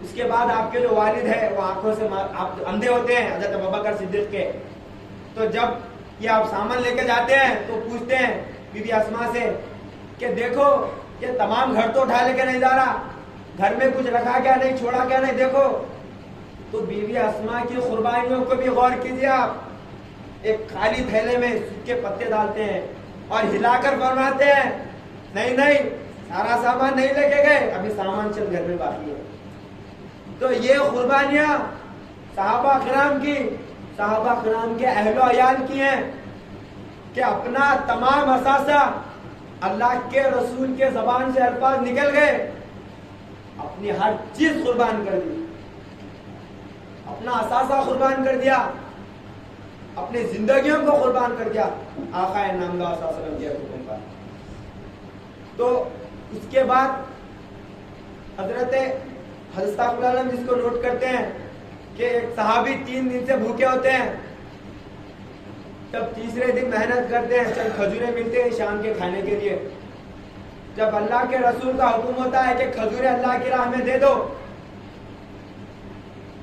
اس کے بعد آپ کے جو والد ہیں وہ آنکھوں سے آپ اندھے ہوتے ہیں حضرت ابوبکر صدیق کے. تو جب یہ آپ سامان لے کے جاتے ہیں تو پوچھتے ہیں بی بی اسما سے کہ دیکھو یہ تمام گھر تو اٹھا لے کے نہیں جا رہا، گھر میں کچھ رکھا کیا نہیں، چھوڑا کیا نہیں، دیکھو. تو بی بی اسما کی قربانیوں کو بھی غور کیجیے آپ. ایک خالی تھیلے میں سوکھ کے پتے ڈالتے ہیں اور ہلا کر فرماتے ہیں نہیں سارا سامان نہیں لے کے گئے، ابھی سامان چل گھر میں باقی ہے. تو یہ قربانیاں صحابہ کرام کی، صحابہ کرام کے اہل و عیال کی ہیں کہ اپنا تمام اثاثہ اللہ کے رسول کے زبان سے الفاظ نکل گئے، اپنی ہر چیز قربان کر دی، اپنا اثاثہ قربان کر دیا، اپنی زندگیوں کو قربان کر دیا آقا نامدار صلی اللہ علیہ وسلم کے حکم پر. تو اس کے بعد حضرت صاحب عالم جس کو نوٹ کرتے ہیں کہ ایک صحابی 3 دن سے بھوکے ہوتے ہیں، جب تیسرے دن محنت کرتے ہیں، چند کھجوریں ملتے ہیں شام کے کھانے کے لیے. جب اللہ کے رسول کا حکم ہوتا ہے کہ کھجوریں اللہ کی راہ میں دے دو،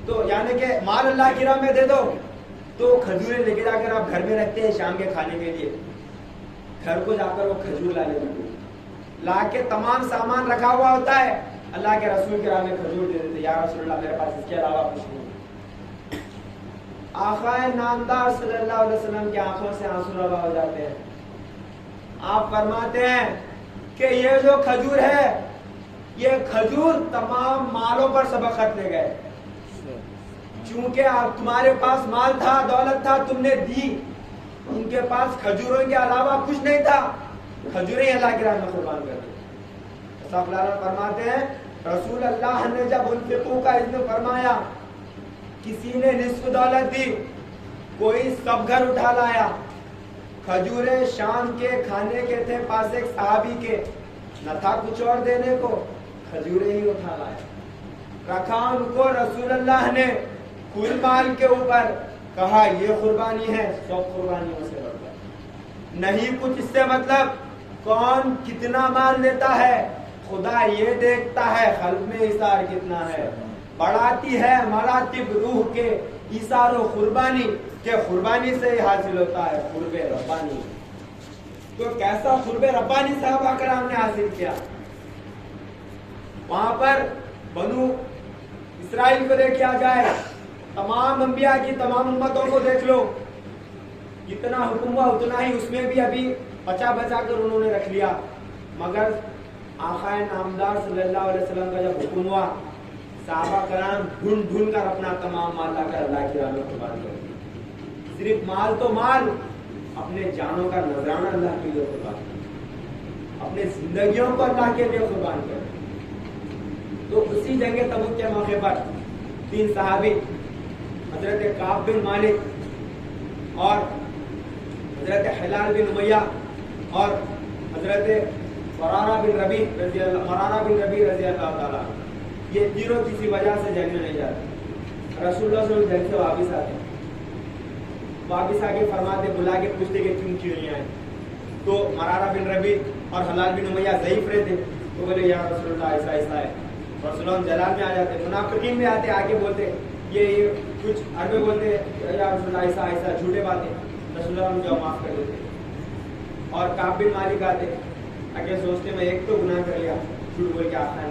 تو یعنی کہ مال اللہ کی راہ میں دے دو، تو کھجوریں لے کے جا کر آپ گھر میں رکھتے ہیں شام کے کھانے کے لیے. گھر کو جا کر وہ کھجور لا لیتے ہیں. لا کے تمام سامان رکھا ہوا ہوتا ہے، اللہ کے رسول کے راہ میں کھجور دے دیتے، یا رسول اللہ میرے پاس اس کے علاوہ کچھ نہیں۔ آقا نامدار صلی اللہ علیہ وسلم کی آنکھوں سے آنسو روا ہو جاتے ہیں۔ آپ فرماتے ہیں کہ یہ جو کھجور ہے، یہ کھجور تمام مالوں پر سبقت لے گئے، چونکہ تمہارے پاس مال تھا، دولت تھا، تم نے دی، ان کے پاس کھجوروں کے علاوہ کچھ نہیں تھا، کھجوریں اللہ کی راہ میں قربان کر دی۔ فرماتے ہیں رسول اللہ نے جب انفقوا کا اذن فرمایا، کسی نے نصف دولت دی، کوئی سب گھر اٹھا لایا، کھجوریں شام کے کھانے کے تھے پاس ایک صحابی کے، نہ تھا کچھ اور دینے کو، کھجوریں ہی اٹھا لایا، رکھا ان کو، رسول اللہ نے کل مال کے اوپر کہا یہ قربانی ہے، سب قربانیوں سے بڑھ کر نہیں کچھ، اس سے مطلب کون کتنا مال لیتا ہے خدا یہ دیکھتا ہے قلب میں ایثار کتنا ہے، بڑھاتی ہے مراتب روح کے ایثار و قربانی، کہ قربانی سے ہی حاصل ہوتا ہے قرب ربانی۔ تو کیسا قرب ربانی صحابہ کرام نے حاصل کیا؟ وہاں پر بنو اسرائیل کو دیکھا جائے، تمام انبیاء کی تمام امتوں کو دیکھ لو، جتنا حکم ہوا اتنا ہی اس میں بھی ابھی بچا بچا کر انہوں نے رکھ لیا، مگر آقا نامدار صلی اللہ علیہ وسلم کا جب حکم ہوا، صحابہ کرام ڈھونڈ ڈھونڈ کر اپنا تمام مال لا کر اللہ کی راہ میں قربان کر دیا۔ صرف مال تو مال، اپنے جانوں کا نذرانہ اللہ کے لیے قربان کر، اپنے زندگیوں کو اللہ کے لیے قربان کر۔ تو اسی جنگ تبوک کے موقع پر 3 صحابی حضرت کعب بن مالک اور حضرت ہلال بن امیہ اور حضرت مرارہ بن ربیع رضی اللہ تعالیٰ، یہ تینوں کسی وجہ سے جنگ میں نہیں جاتے۔ رسول اللہ صلی اللہ علیہ وسلم جنگ سے واپس آتے، واپس آ کے فرماتے، بلا کے پوچھتے کہ کیوں نہیں آئے؟ تو مرارہ بن ربیع اور ہلال بن امیہ ضعیف رہتے، تو بولے یا رسول اللہ ایسا ایسا ہے۔ رسول اللہ جلال میں آ جاتے، منافقین میں آتے، آگے بولتے یہ کچھ عربی بولتے یا رسول اللہ ایسا ایسا، جھوٹے باتیں، رسول اللہ جو معاف کر دیتے۔ اور کعب بن مالک آتے، آگے سوچتے میں ایک تو گناہ کر لیا، جھوٹ بول کے آخر ہے،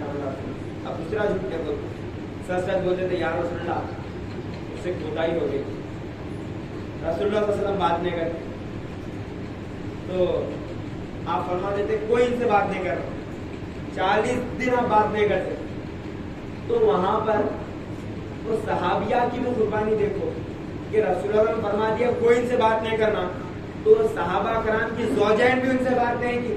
اب دوسرا جھوٹ کیا بولتے، سچ سچ بولتے تھے یا رسول اللہ اس سے کوتاہی ہو گئی۔ رسول اللہ صلی اللہ علیہ وسلم بات نہیں کرتے، تو آپ فرما دیتے کوئی ان سے بات نہیں کر رہا، 40 دن آپ بات نہیں کرتے۔ تو وہاں پر وہ صحابیہ کی بھی قربانی دیکھو کہ رسول اللہ نے فرما دیا کوئی ان سے بات نہیں کرنا، تو صحابہ کرام کی زوجین بھی ان سے بات نہیں کی۔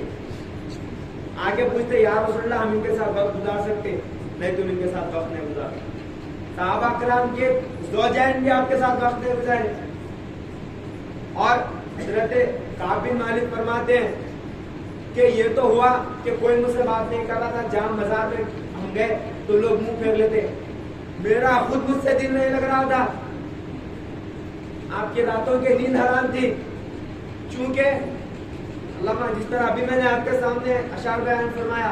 آگے پوچھتے یا رسول اللہ ہم ان کے ساتھ وقت گزار سکتے؟ نہیں، تم ان کے ساتھ وقت نہیں گزار۔ صحابہ کرام کے زوجین بھی آپ کے ساتھ وقت نہیں گزارے۔ اور حضرت کعب بن مالک فرماتے ہیں کہ یہ تو ہوا کہ کوئی مجھ سے بات نہیں کر رہا تھا، جام بازار میں ہم گئے تو لوگ منہ پھیر لیتے، میرا خود مجھ سے دل نہیں لگ رہا تھا، آپ کی راتوں کی نیند حرام تھی، چونکہ علامہ جس طرح ابھی میں نے آپ کے سامنے اشعار بیان فرمایا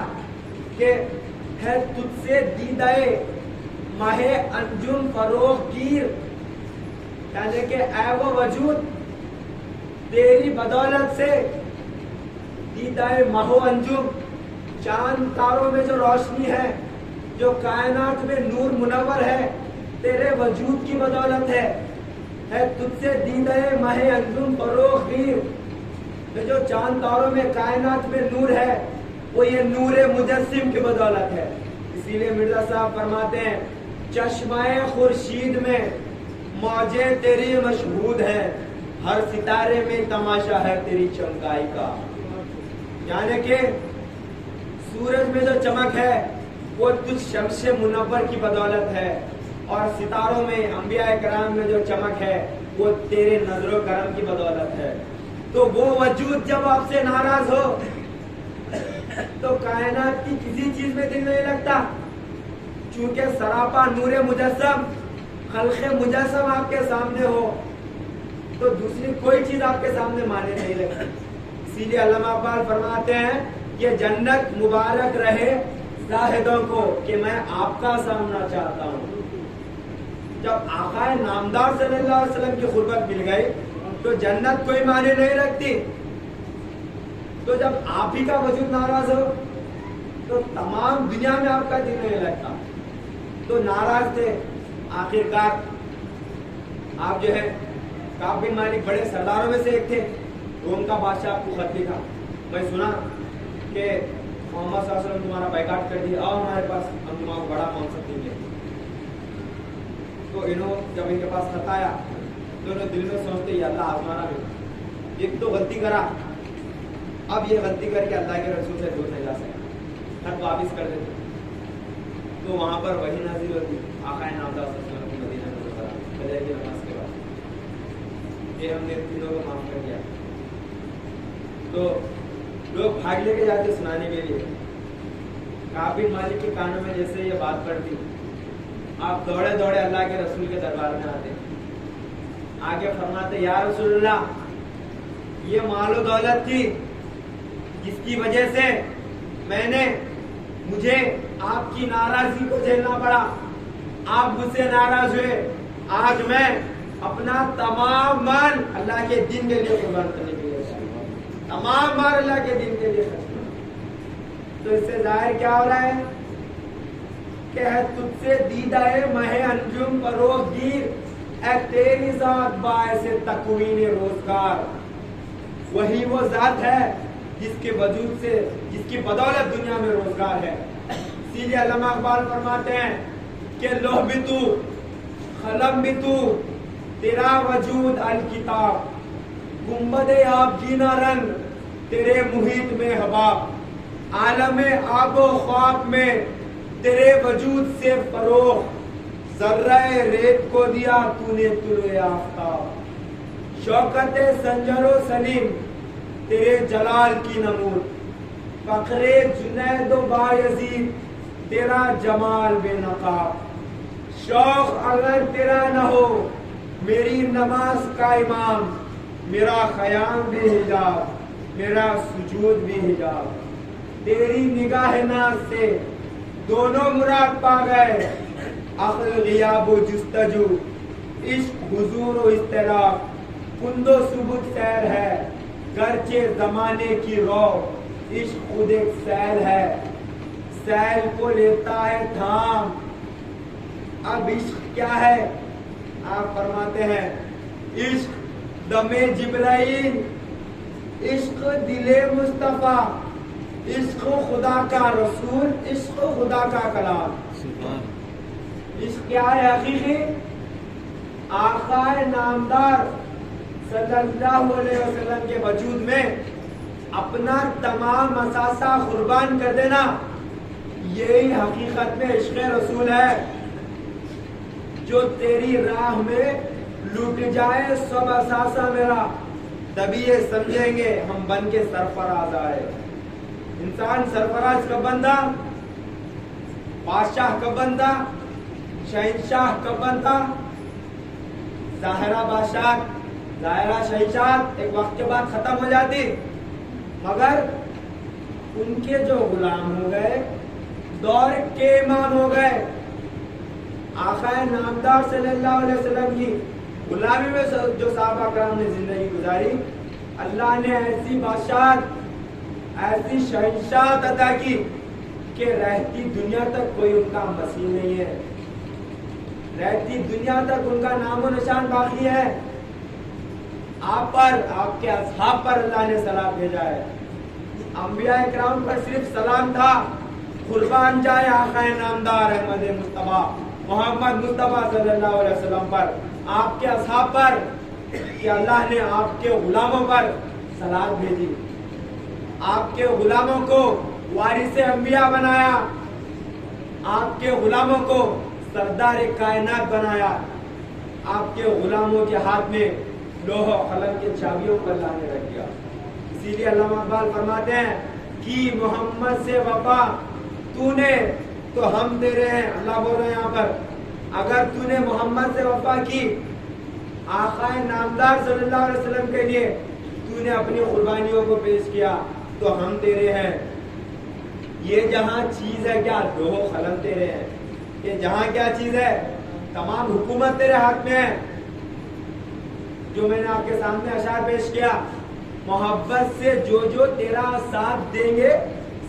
کہ ہے تجھ سے دیدائے ماہ انجم فروغ گیر، یعنی کہ اے وہ وجود تیری بدولت سے دیدائے ماہ انجم، چاند تاروں میں جو روشنی ہے، جو کائنات میں نور منور ہے، تیرے وجود کی بدولت ہے تجھ سے دیدائے ماہ انجم فروغ گیر، جو چاند تاروں میں کائنات میں نور ہے وہ یہ نور مجسم کی بدولت ہے۔ اسی لیے مرزا صاحب فرماتے ہیں چشمہ خورشید میں موجیں تیری مشہود ہیں، ہر ستارے میں تماشا ہے تیری چمکائی کا، یعنی کہ سورج میں جو چمک ہے وہ تجھ شمس منور کی بدولت ہے، اور ستاروں میں انبیاء کرام میں جو چمک ہے وہ تیرے نظر و کرم کی بدولت ہے۔ تو وہ وجود جب آپ سے ناراض ہو تو کائنات کی کسی چیز میں دل نہیں لگتا، چونکہ سراپا نور مجسم خلق مجسم آپ کے سامنے ہو تو دوسری کوئی چیز آپ کے سامنے مانے نہیں لگتی۔ اسی لیے علامہ اقبال فرماتے ہیں یہ جنت مبارک رہے زاہدوں کو کہ میں آپ کا سامنا چاہتا ہوں۔ جب آقا نامدار صلی اللہ علیہ وسلم کی قربت مل گئی تو جنت کوئی معنی نہیں رکھتی، تو جب آپ ہی کا وجود ناراض ہو تو تمام دنیا میں آپ کا دل نہیں لگتا. تو ناراض تھے. آخرکار آپ جو ہے کعب بن مالک بڑے سرداروں میں سے ایک تھے. روم کا بادشاہ آپ کو خط لکھا, میں سنا کہ محمد صلی اللہ علیہ وسلم تمہارا بائیکاٹ کر دیا, آؤ ہمارے پاس, ہم تمہارا بڑا منصب دیں گے. تو انہوں جب ان کے پاس خط آیا تو انہوں دل میں سوچتے یہ اللہ آزمانا بھی, ایک تو غلطی کرا, اب یہ غلطی کر کے اللہ کے رسول سے دور نہیں جا سکتا, خط واپس کر دیتے. تو وہاں پر وہی نازل ہوتی, آقا نامدار صلی اللہ علیہ وسلم مدینہ میں گزارا فجر کی نماز کے بعد, یہ ہم نے تینوں کو معاف کر دیا. تو لوگ بھاگ لے کے جاتے سنانے کے لیے. کعب بن مالک کے کانوں میں جیسے یہ بات پڑتی, آپ دوڑے دوڑے اللہ کے رسول کے دربار میں آتے, آگے فرماتے یا رسول اللہ, یہ مال و دولت تھی جس کی وجہ سے مجھے آپ کی ناراضی کو جھیلنا پڑا, آپ مجھ سے ناراض ہوئے, آج میں اپنا تمام مال اللہ کے دین کے لیے قربان کرنے کے لیے, تمام مال اللہ کے دین کے لیے خرچ. تو اس سے ظاہر کیا ہو رہا ہے کہ ہے تجھ سے دیدہ مہ انجم فروغ گیر, اے تیری ذات باعث تکوین روزگار. وہی وہ ذات ہے جس کے وجود سے, جس کی بدولت دنیا میں روزگار ہے. اسی لیے علامہ اقبال فرماتے ہیں کہ لوح بھی تو, قلم بھی تو, تیرا وجود الکتاب, گنبد آبگینہ رنگ تیرے محیط میں حباب, عالم آب و خواب میں تیرے وجود سے فروغ, ذرہ ریت کو دیا تو نے طلوع آفتاب, شوکت سنجر و سلیم تیرے جلال کی نمود, فخر جنید و بایزید تیرا جمال بے نقاب. شوق اگر تیرا نہ ہو میری نماز کا امام, میرا قیام بھی حجاب, میرا سجود بھی حجاب. تیری نگاہ ناز سے دونوں مراد پا گئے, عقل غیاب و جستجو, عشق حضور و اضطراب, کند و ثبوت سیر ہے گرچہ زمانے کی رو, عشق خود ایک سیل ہے, سیل کو لیتا ہے تھام. اب عشق کیا ہے؟ آپ فرماتے ہیں عشق دم جبرائیل, عشق دل مصطفیٰ, عشق خدا کا رسول, عشق خدا کا کلام. عشق کیا ہے حقیقی؟ آقا نامدار صلی اللہ علیہ وسلم کے وجود میں اپنا تمام اثاثہ قربان کر دینا, یہی حقیقت میں عشق رسول ہے. جو تیری راہ میں لوٹ جائے سب اثاثہ میرا, تبھی یہ سمجھیں گے ہم بن کے سرفراز آئے. انسان سرفراز کب بنتا؟ بادشاہ کب بنتا؟ شہنشاہ کب بنتا؟ ظاہرہ بادشاہ, ظاہرہ شہنشاہ ایک وقت کے بعد ختم ہو جاتی, مگر ان کے جو غلام ہو گئے دور کے امام ہو گئے. آقا نامدار صلی اللہ علیہ وسلم کی غلامی میں جو صحابہ کرام نے زندگی گزاری, اللہ نے ایسی بادشاہت, ایسی شہنشاہت عطا کی کہ رہتی دنیا تک کوئی ان کا مسیح نہیں ہے, رہتی دنیا تک ان کا نام و نشان باقی ہے. آپ پر, آپ کے اصحاب پر اللہ نے سلام بھیجا ہے. انبیاء کرام پر صرف سلام تھا, قربان جائے آقا نامدار احمد مصطفیٰ محمد مصطفیٰ صلی اللہ علیہ وسلم پر, آپ کے اصحاب پر, کہ اللہ نے آپ کے غلاموں پر سلام بھیجی, آپ کے غلاموں کو وارث انبیاء بنایا, آپ کے غلاموں کو سردار کائنات بنایا, آپ کے غلاموں کے ہاتھ میں لوح و قلم کے چابیوں کو اللہ نے رکھ دیا. اسی لیے علامہ اقبال فرماتے ہیں کہ محمد سے وفا تو نے تو ہم تیرے ہیں. اللہ بول رہے ہیں یہاں پر, اگر تو نے محمد سے وفا کی, آقا نامدار صلی اللہ علیہ وسلم کے لیے تو نے اپنی قربانیوں کو پیش کیا, تو ہم تیرے ہیں. یہ جہاں چیز ہے کیا, لوح و قلم تیرے ہیں. یہ جہاں کیا چیز ہے, تمام حکومت تیرے ہاتھ میں ہے. جو میں نے آپ کے سامنے اشعار پیش کیا, محبت سے جو تیرا ساتھ دیں گے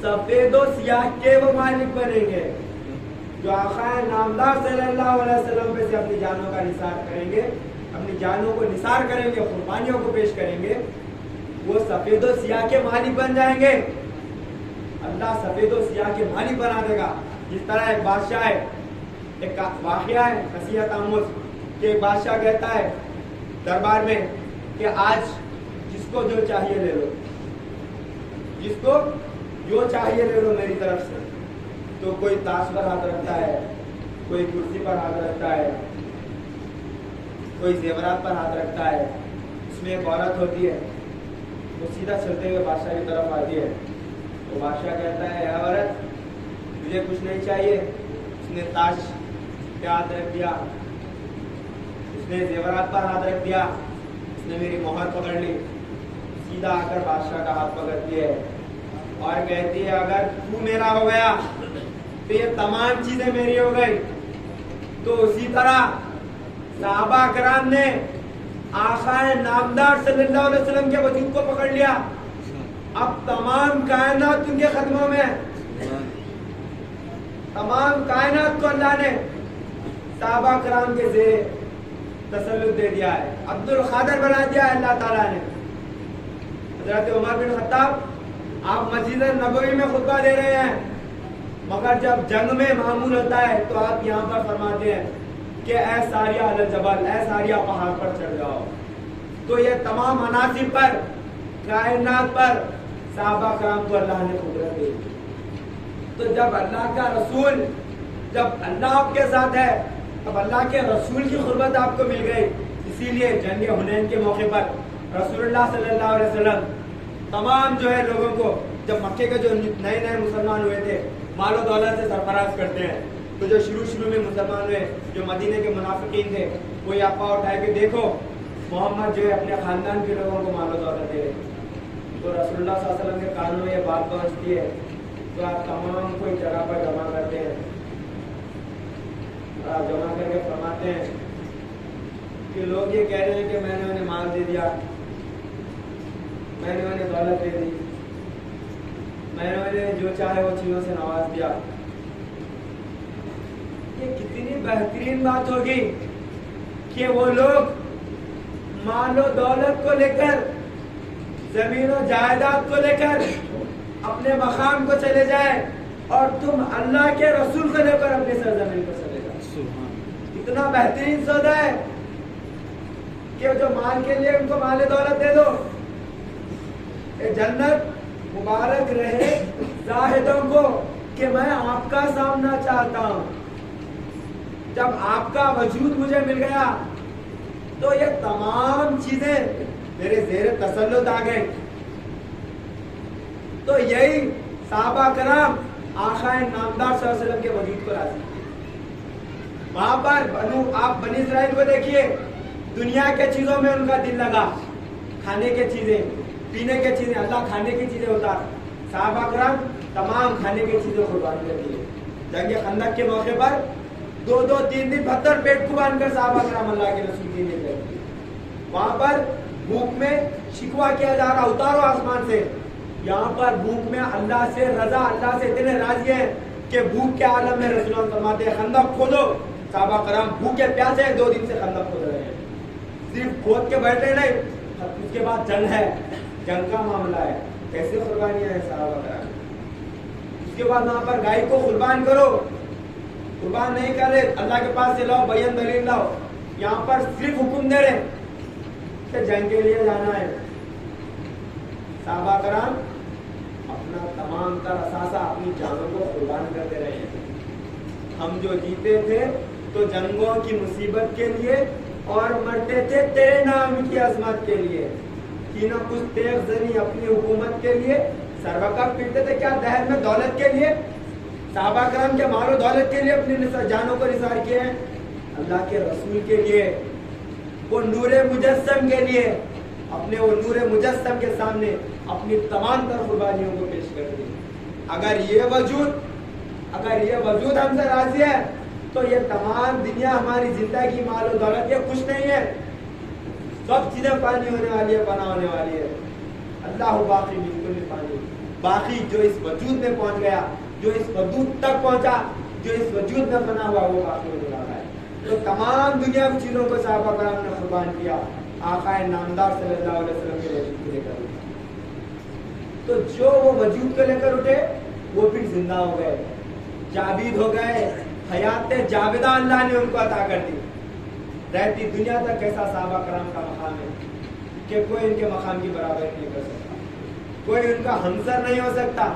سفید و سیاہ کے وہ مالک بنیں گے جو آقا نامدار صلی اللہ علیہ وسلم پہ سے اپنی جانوں کا نثار کریں گے، اپنی جانوں کو نثار کریں گے، قربانیوں کو پیش کریں گے، وہ سفید و سیاہ کے مالک بن جائیں گے۔ اللہ سفید و سیاہ کے مالک بنا دے گا۔ جس طرح ایک بادشاہ ہے، ایک واقعہ ہے نصیحت آموز کہ ایک بادشاہ کہتا ہے دربار میں کہ آج جس کو جو چاہیے لے لو، جس کو جو چاہیے لے لو میری طرف سے۔ تو کوئی تاش پر ہاتھ رکھتا ہے، کوئی کرسی پر ہاتھ رکھتا ہے، کوئی زیورات پر ہاتھ رکھتا ہے۔ اس میں ایک عورت ہوتی ہے، وہ سیدھا چلتے ہوئے بادشاہ کی طرف آتی ہے۔ تو بادشاہ کہتا ہے اے عورت مجھے کچھ نہیں چاہیے۔ اس نے تاش پہ ہاتھ رکھ دیا، اس نے زیورات پر ہاتھ رکھ دیا، اس نے میری مہر پکڑ لی، سیدھا آ کر بادشاہ کا ہاتھ پکڑتی ہے اور کہتی ہے اگر تو میرا ہو گیا تو یہ تمام چیزیں میری ہو گئی۔ تو اسی طرح صحابہ کرام نے آقا نامدار صلی اللہ علیہ وسلم کے وجود کو پکڑ لیا، اب تمام کائنات ان کے قدموں میں، تمام کائنات کو اللہ نے صحابہ کرام کے زیر تسلط دے دیا ہے، عبد القادر بنا دیا ہے اللہ تعالیٰ نے۔ حضرت عمر بن خطاب آپ مسجد نبوی میں خطبہ دے رہے ہیں، مگر جب جنگ میں معمول ہوتا ہے تو آپ یہاں پر فرماتے ہیں کہ اے ساریہ علی الجبل، اے ساریہ پہاڑ پر چڑھ جاؤ۔ تو یہ تمام عناصر پر، کائنات پر صحابہ کرام کو اللہ نے قدرت دی۔ تو جب اللہ کا رسول، جب اللہ آپ کے ساتھ ہے، اب اللہ کے رسول کی قربت آپ کو مل گئی۔ اسی لیے جنگ حنین کے موقع پر رسول اللہ صلی اللہ علیہ وسلم تمام جو ہے لوگوں کو، جب مکے کے جو نئے نئے مسلمان ہوئے تھے مال و دولت سے سرفراز کرتے ہیں، تو جو شروع میں مسلمان ہوئے، جو مدینے کے منافقین تھے، وہ یہ افواہ اٹھائے کہ دیکھو محمد جو ہے اپنے خاندان کے لوگوں کو مال و دولت دے رہے۔ تو رسول اللہ صلی اللہ علیہ وسلم کے کانوں میں یہ بات پہنچتی ہے تو آپ تمام کو ایک جگہ پر جمع کرتے ہیں، آپ جمع کر کے فرماتے ہیں کہ لوگ یہ کہہ رہے ہیں کہ میں نے انہیں مال دے دیا، میں نے انہیں دولت دے دی، میں نے انہیں جو چاہے وہ چیزوں سے نواز دیا۔ یہ کتنی بہترین بات ہوگی کہ وہ لوگ مال و دولت کو لے کر، زمین و جائیداد کو لے کر اپنے مقام کو چلے جائے اور تم اللہ کے رسول کو لے کر اپنی سرزمین کو چلے جائے۔ اتنا بہترین سودا ہے کہ جو مال کے لیے ان کو مال دولت دے دو۔ جنت مبارک رہے زاہدوں کو کہ میں آپ کا سامنا چاہتا ہوں۔ جب آپ کا وجود مجھے مل گیا تو یہ تمام چیزیں میرے زیر تسلط آ گئے۔ تو یہی صحابہ کرام آقا نامدار صلی اللہ علیہ وسلم کے وجود کو راضی کیے۔ وہاں پر آپ بنی اسرائیل کو دیکھیے، دنیا کے چیزوں میں ان کا دل لگا، کھانے کے چیزیں، پینے کے چیزیں، اللہ کھانے کی چیزیں ہوتا، صحابہ کرام تمام کھانے کی چیزیں قربان کر دیے۔ جنگ خندق کے موقع پر 2-3 دن 72 پیٹ کو باندھ کر صحابہ کرام اللہ کے رسول کی نیت کرتے۔ وہاں پر بھوک میں شکوہ کیا جا رہا، اتارو آسمان سے۔ یہاں پر بھوک میں اللہ سے رضا، اللہ سے اتنے راضی ہیں کہ بھوک کے عالم میں رسول اللہ فرماتے ہیں خندق کھودو۔ صحابہ کرام بھوکے پیاسے 2 دن سے خندق کھود رہے ہیں، صرف کھود کے بیٹھے نہیں، اس کے بعد جنگ ہے، جنگ کا معاملہ ہے، کیسے قربانیاں ہیں صحابہ کرام۔ اس کے بعد وہاں پر گائے کو قربان کرو، قربان نہیں کر رہے، اللہ کے پاس سے لاؤ، بیان دلیل لاؤ۔ یہاں پر صرف حکم دے رہے کہ جنگ کے لیے جانا ہے۔ صحابہ کرام اپنا تمام تر اثاثہ اپنی جانوں کو قربان کرتے رہے ہیں۔ ہم جو جیتے تھے تو جنگوں کی مصیبت کے لیے اور مرتے تھے تیرے نام کی عظمت کے لیے، کی نہ کچھ تیغ زنی اپنی حکومت کے لیے، سروکب پیٹتے تھے کیا دہر میں دولت کے لیے؟ صحابہ کرام کے مال و دولت کے لیے اپنی جانوں کو نثار کیے ہیں؟ اللہ کے رسول کے لیے، وہ نور مجسم کے لیے، اپنے وہ نور مجسم کے سامنے اپنی تمام تر قربانیوں کو پیش کر دی۔ اگر یہ وجود ہم سے راضی ہے تو یہ تمام دنیا ہماری زندگی مال و دولت یہ کچھ نہیں ہے، سب چیزیں پانی ہونے والی ہے، فنا ہونے والی ہے۔ اللہ باقی بالکل فانی، باقی جو اس وجود میں پہنچ گیا، جو اس وجود تک پہنچا، جو اس وجود میں فنا ہوا، وہ باقی ہو رہا ہے۔ تو تمام دنیاوی چیزوں کو صحابہ کرام نے قربان کیا آقا نامدار صلی اللہ علیہ وسلم کے وجود کو لے کر اٹھا۔ تو جو وہ وجود کو لے کر اٹھے وہ پھر زندہ ہو گئے، جاوید ہو گئے، حیات جاویدہ اللہ نے ان کو عطا کر دی۔ رہتی دنیا تک کیسا صحابہ کرام کا مقام ہے کہ کوئی ان کے مقام کی برابری نہیں کر سکتا، کوئی ان کا ہمسر نہیں ہو سکتا۔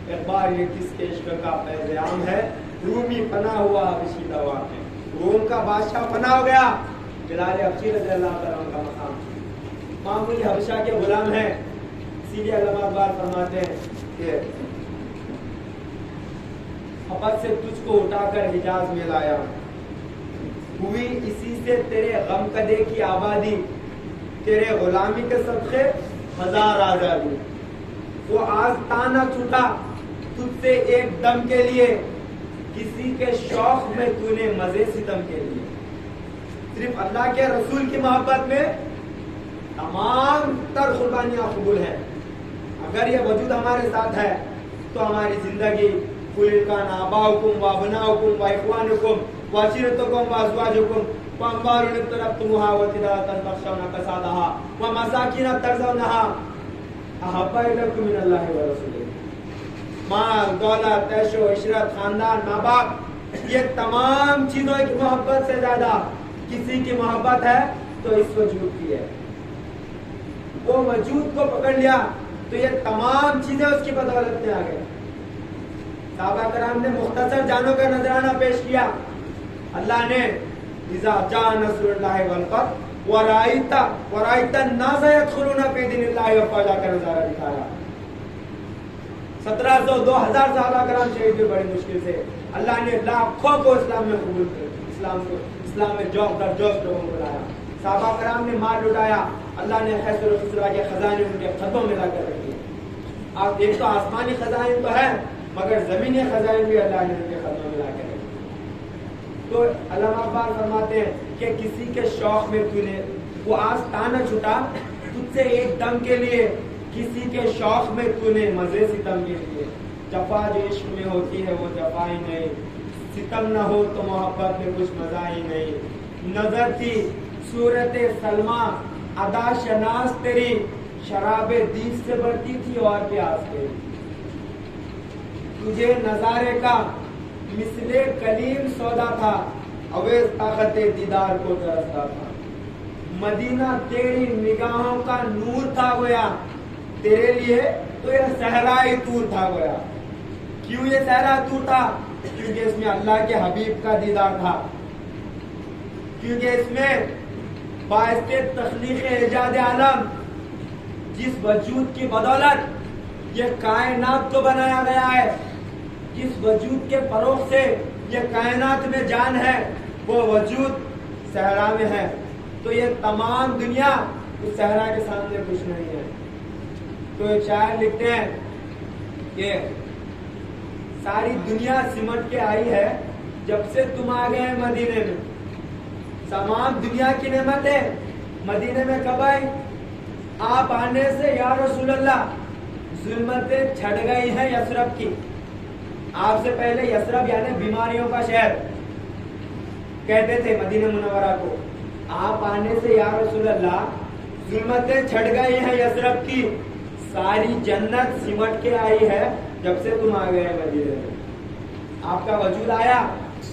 ایک بار یہ کس کے عشق کا پیغام ہے، رومی پناہ ہوا حبشی دوا میں، روم کا بادشاہ پناہ ہو گیا، بلال حبشی رضی اللہ تعالیٰ عنہ کا مقام معمولی حبشہ کے غلام ہیں۔ اسی لیے علامہ اقبال فرماتے ہیں کہ حبش سے تجھ کو اٹھا کر حجاز میں لایا، ہوئی اسی سے تیرے غم کدے کی آبادی، تیرے غلامی کے صدقے ہزار آزادی۔ وہ آج تانا چھوٹا تجھ سے ایک دم کے لیے، کسی کے شوق میں تو نے مزے ستم کے لیے۔ صرف اللہ کے رسول کی محبت میں تمام تر قربانیاں قبول ہیں۔ اگر یہ وجود ہمارے ساتھ ہے تو ہماری زندگی قل کان آباؤکم وابناؤکم واخوانکم وعشیرتکم وازواجکم واموال اقترفتموها وتجارة تخشون کسادها ومساکین ترضونها احب الیکم من اللہ ورسولہ۔ مال، دولت، عیش و عشرت، خاندان، ماں باپ، یہ تمام چیزوں کی محبت سے زیادہ کسی کی محبت ہے تو اس وجود کی ہے۔ وہ وجود کو پکڑ لیا تو یہ تمام چیزیں اس کی بدولت میں آ گئی۔ صحابہ کرام نے مختصر جانوں کا نذرانہ پیش کیا۔ اللہ نے اذا جاء نصر اللہ والفتح ورأیت الناس يدخلون فی دین اللہ افواجا کا نظارہ دکھایا۔ 1700 2000 صحابہ کرام شہید ہوئے بڑی مشکل سے، اللہ نے لاکھوں کو اسلام میں قبول کیا، اسلام میں جوش در جوش لوگوں کو لایا۔ صحابہ کرام نے مال لٹایا، اللہ نے خیسر و کسریٰ کے خزانے ان کے قدموں میں لا کر رکھے۔ اب ایک تو آسمانی خزائن تو ہے مگر زمینی خزائن بھی اللہ نے ان کے قدموں میں لا کر رکھے۔ تو علامہ اقبال فرماتے ہیں کہ کسی کے شوق میں تو نے وہ آستانہ چھٹا تجھ سے ایک دم کے لیے، کسی کے شوق میں تو نے مزے ستم کے لیے۔ جفا جو عشق میں ہوتی ہے وہ جفا ہی نہیں، ستم نہ ہو تو محبت میں کچھ مزہ ہی نہیں۔ نظر تھی صورت سلمہ ادا شناس تیری، شراب دیس سے بڑھتی تھی اور پیاس تیری۔ تجھے نظارے کا مثل کلیم سودا تھا، اویس طاقت دیدار کو ترستا تھا۔ مدینہ تیری نگاہوں کا نور تھا گویا، تیرے لیے تو یہ صحرائی طور تھا گویا۔ کیوں یہ صحرا طور تھا؟ کیونکہ اس میں اللہ کے حبیب کا دیدار تھا، کیونکہ اس میں باعث تخلیق ایجاد عالم، جس وجود کی بدولت یہ کائنات کو بنایا گیا ہے، جس وجود کے فروغ سے یہ کائنات میں جان ہے، وہ وجود صحرا میں ہے۔ تو یہ تمام دنیا اس صحرا کے سامنے کچھ نہیں ہے۔ تو ایک شاعر لکھتے ہیں کہ ساری دنیا سمٹ کے آئی ہے جب سے تم آ گئے مدینے میں۔ تمام دنیا کی نعمتیں مدینے میں کب آئی؟ آپ آنے سے یا رسول اللہ ظلمتیں چھٹ گئی ہیں یثرب کی۔ آپ سے پہلے یثرب یعنی بیماریوں کا شہر کہتے تھے مدینہ منورہ کو۔ آپ آنے سے یا رسول اللہ ظلمتیں چھٹ گئی ہیں یثرب کی، ساری جنت سمٹ کے آئی ہے جب سے تم آ گئے مدینے میں۔ آپ کا وجود آیا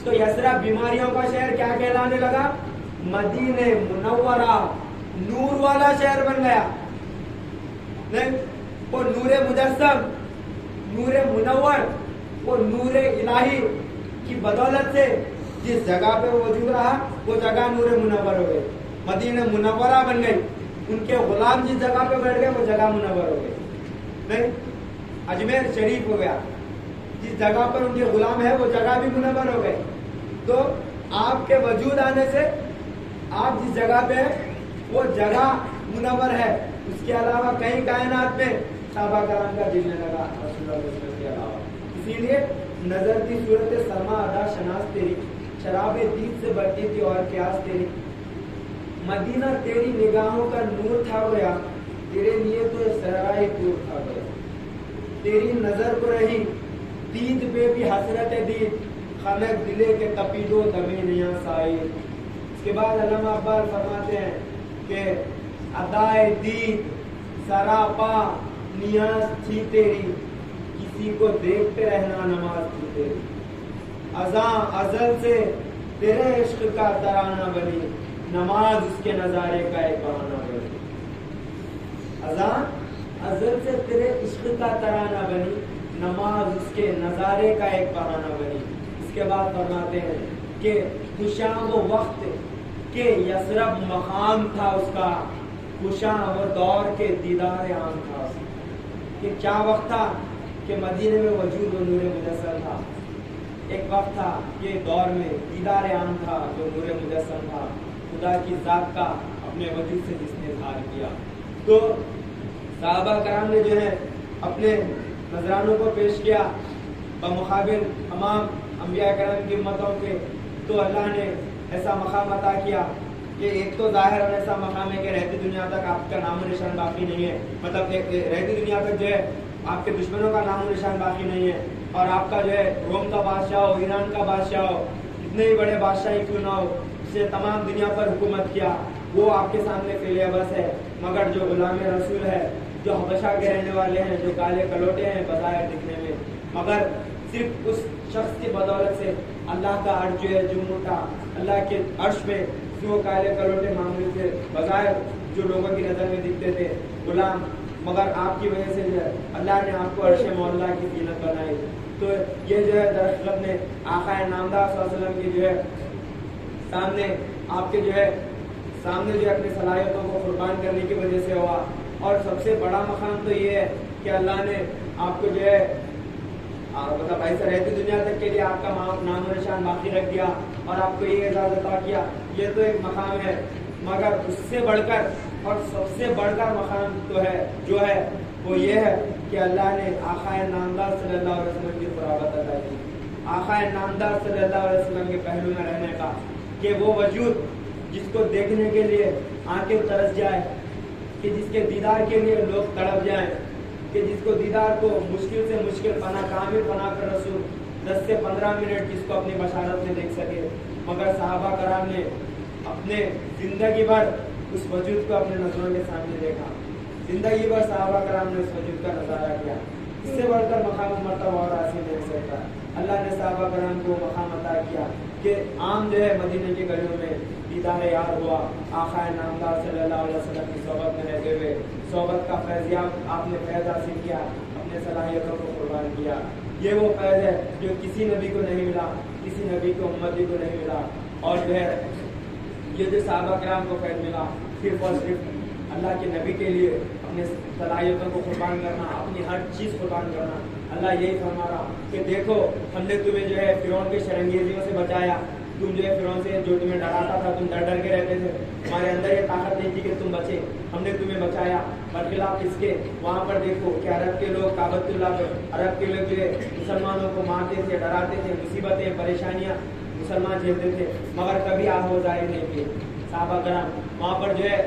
تو یثرب بیماریوں کا شہر کیا کہلانے لگا؟ مدینہ منورہ، نور والا شہر بن گیا۔ نہیں، وہ نور مجسم، نور منور، وہ نور الہی کی بدولت سے جس جگہ پہ وہ وجود رہا وہ جگہ نور منور ہو گئی، مدینہ منورہ بن گئی۔ ان کے غلام جس جگہ پہ بیٹھ گئے وہ جگہ منور ہو گئی۔ نہیں، اجمیر شریف ہو گیا، جس جگہ پر ان کے غلام ہے وہ جگہ بھی منور ہو گئی۔ تو آپ کے وجود آنے سے آپ جس جگہ پہ وہ جگہ منور ہے، اس کے علاوہ کئی کائنات میں صحابہ کرام کا دل نہ لگا رسول اللہ صلی اللہ علیہ وسلم کے علاوہ۔ اسی لیے نظر تھی صورت سلمہ ادا شناس تیری، شراب دید سے بڑھتی تھی اور پیاس تیری۔ مدینہ تیری نگاہوں کا نور تھا گویا، تیرے لیے تو صحرائی طور تھا گویا۔ تیری نظر کو رہی دید پہ بھی حسرت دید خنق دلے کے تپیدو دمی نیا سائی. اس کے بعد علامہ اقبال فرماتے ہیں کہ ادائے دید سراپا نیاز تھی تیری کسی کو دیکھتے رہنا نماز تھی تیری. ازاں ازل سے تیرے عشق کا ترانہ بنی نماز اس کے نظارے کا ایک بہانہ بنی. ازاں ازل سے تیرے عشق کا ترانہ بنی نماز اس کے نظارے کا ایک بہانہ بنی. اس کے بعد فرماتے ہیں کہ خوشاں وہ وقت کہ یثرب مقام تھا اس کا خوشاں وہ دور کے دیدار عام تھا اس کا. کہ کیا وقت تھا کہ مدینے میں وجود و نور مجسم تھا. ایک وقت تھا کہ دور میں دیدار عام تھا جو نور مجسم تھا خدا کی ذات کا اپنے وجود سے جس نے اظہار کیا. تو صحابہ کرام نے جو ہے اپنے نذرانوں کو پیش کیا بمقابل تمام انبیاء کرام کی امتوں کے. تو اللہ نے ایسا مقام عطا کیا کہ ایک تو ظاہر ایسا مقام ہے کہ رہتی دنیا تک آپ کا نام و نشان باقی نہیں ہے. مطلب رہتی دنیا تک جو ہے آپ کے دشمنوں کا نام و نشان باقی نہیں ہے. اور آپ کا جو ہے روم کا بادشاہ ہو ایران کا بادشاہ ہو اتنے ہی بڑے بادشاہی کیوں نہ ہو جس نے تمام دنیا پر حکومت کیا وہ آپ کے سامنے فیل بس ہے. مگر جو غلام رسول ہے جو حبشہ کے رہنے والے ہیں جو کالے کلوٹے ہیں بظاہر دکھنے میں مگر صرف اس شخص کی بدولت سے اللہ کا عرش جو ہے جم اٹھا. اللہ کے عرش میں جو کالے کلوٹے معمولی تھے بظاہر جو لوگوں کی نظر میں دکھتے تھے غلام مگر آپ کی وجہ سے جو ہے اللہ نے آپ کو عرش مولا کی زینت بنائی. تو یہ جو ہے درخت نے آقا نامدار صلی اللہ علیہ وسلم کی جو ہے سامنے آپ کے جو ہے سامنے جو اپنی صلاحیتوں کو قربان کرنے کی وجہ سے ہوا. اور سب سے بڑا مقام تو یہ ہے کہ اللہ نے آپ کو جو ہے مطلب ایسا رہتی دنیا تک کے لیے آپ کا نام و نشان باقی رکھ دیا اور آپ کو یہ اعزاز عطا کیا. یہ تو ایک مقام ہے مگر اس سے بڑھ کر اور سب سے بڑھ کر مقام تو ہے جو ہے وہ یہ ہے کہ اللہ نے آقا نامدار صلی اللہ علیہ وسلم کی قرابت عطا کی. آقا نامدار صلی اللہ علیہ وسلم کے پہلو میں رہنے کا کہ وہ وجود جس کو دیکھنے کے لیے آنکھیں ترس جائے کہ جس کے دیدار کے لیے لوگ تڑپ جائیں کہ جس کو دیدار کو مشکل سے مشکل پناہ کامل بنا کر رسول 10 سے 15 منٹ جس کو اپنی بشارت میں دیکھ سکے. مگر صحابہ کرام نے اپنے زندگی بھر اس وجود کو اپنے نظروں کے سامنے دیکھا. زندگی بھر صحابہ کرام نے اس وجود کا نظارہ کیا. اس سے بڑھ کر مقام مرتبہ اور حاصل نہیں سکتا. اللہ نے صحابہ کرام کو مقام عطا کیا کہ عام جو ہے مدینے کی گلیوں میں دیدار یار ہوا. آقا نامدار صلی اللہ علیہ وسلم کی صحبت میں رہتے ہوئے صحبت کا فیضیاب آپ نے فیض حاصل کیا اپنے صلاحیتوں کو قربان کیا. یہ وہ فیض ہے جو کسی نبی کو نہیں ملا کسی نبی کو امتی کو نہیں ملا. اور جو ہے یہ جو صحابہ کرام کو فیض ملا صرف اور صرف اللہ کے نبی کے لیے اپنے صلاحیتوں کو قربان کرنا اپنی ہر چیز قربان کرنا. اللہ یہی فرما رہا کہ دیکھو ہم نے تمہیں جو ہے فرعون کے شرنگیزیوں سے بچایا. تم جو ہے فرعون سے جو تمہیں ڈراتا تھا تم ڈر ڈر کے رہتے تھے تمہارے اندر یہ طاقت نہیں تھی کہ تم بچے. ہم نے تمہیں بچایا. برخلاف اس کے وہاں پر دیکھو کہ عرب کے لوگ کعبۃ اللہ پہ عرب کے لوگ جو ہے مسلمانوں کو مارتے تھے ڈراتے تھے مصیبتیں پریشانیاں مسلمان جھیلتے تھے مگر کبھی آہ و ظاہر نہیں کیے. صحابہ کرام وہاں پر جو ہے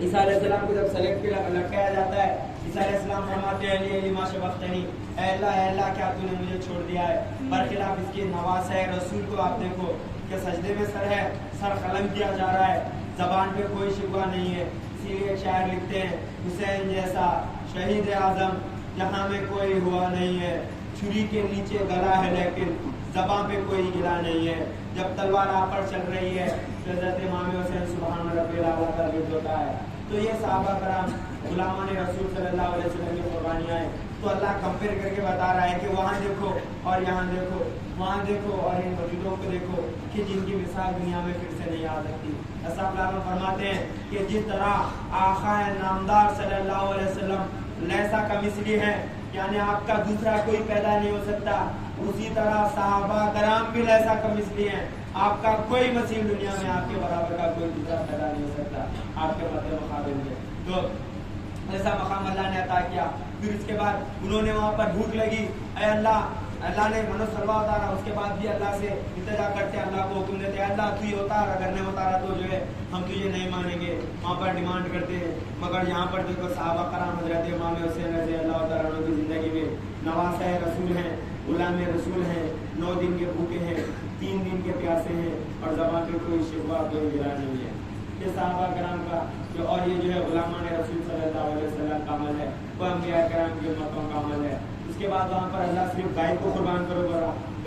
عیسیٰ علیہ السلام کو جب سلیکٹ لٹکایا جاتا ہے عیسیٰ علیہ السلام فرماتے ہیں علی ما شبقتنی اے اللہ کیا تو نے مجھے چھوڑ دیا ہے. برخلاف اس کے نواز ہے رسول کو آپ دیکھو کہ سجدے میں سر ہے سر قلم کیا جا رہا ہے زبان پہ کوئی شکوہ نہیں ہے. اسی لیے شاعر لکھتے ہیں حسین جیسا شہید اعظم جہاں میں کوئی ہوا نہیں ہے چھری کے نیچے گلا ہے لیکن زبان پہ کوئی گلا نہیں ہے. جب تلوار آپ پر چل رہی ہے حضرت امام حسین سبحان ربی الاعلیٰ کا ذکر ہوتا ہے. تو یہ صحابہ کرام غلامان رسول صلی اللہ علیہ وسلم کی قربانیاں ہیں. تو اللہ کمپیئر کر کے بتا رہا ہے کہ وہاں دیکھو اور یہاں دیکھو وہاں دیکھو اور ان وجودوں کو دیکھو کہ جن کی مثال دنیا میں پھر سے نہیں آ سکتی. ایسا فرماتے ہیں کہ جس طرح آقا نامدار صلی اللہ علیہ وسلم لیسا کا مثلی ہے یعنی آپ کا دوسرا کوئی پیدا نہیں ہو سکتا اسی طرح صحابہ کرام بھی لیسا کا مثلی ہیں. آپ کا کوئی مثیل دنیا میں آپ کے برابر کا کوئی دوسرا پیدا نہیں ہو سکتا آپ کے مد مقابل میں. تو ایسا مقام اللہ نے عطا کیا. پھر اس کے بعد انہوں نے وہاں پر بھوک لگی اے اللہ اللہ نے منو سلوا اتارا، اس کے بعد بھی اللہ سے التجا کرتے ہیں، اللہ کو حکم دیتے ہیں اللہ تو یہ اتار، اگر نہیں اتارا تو جو ہے ہم تجھے نہیں مانیں گے، وہاں پر ڈیمانڈ کرتے ہیں۔ مگر یہاں پر دیکھو صحابہ کرام حضرت امام حسین رضی اللہ تعالیٰ عنہ کی زندگی میں نواسہ رسول ہیں، غلام رسول ہیں، 9 دن کے بھوکے ہیں، 3 دن کے پیاسے ہیں، اور زبان پہ کوئی شکوہ کوئی گرا نہیں ہے۔ یہ صحابہ کرام کا جو، اور یہ جو ہے غلامان رسول صلی اللہ علیہ وسلم کا عمل ہے، وہ انبیاء کرام کی امتوں کا عمل ہے۔ اس کے بعد وہاں پر اللہ صرف گائے کو قربان کرو،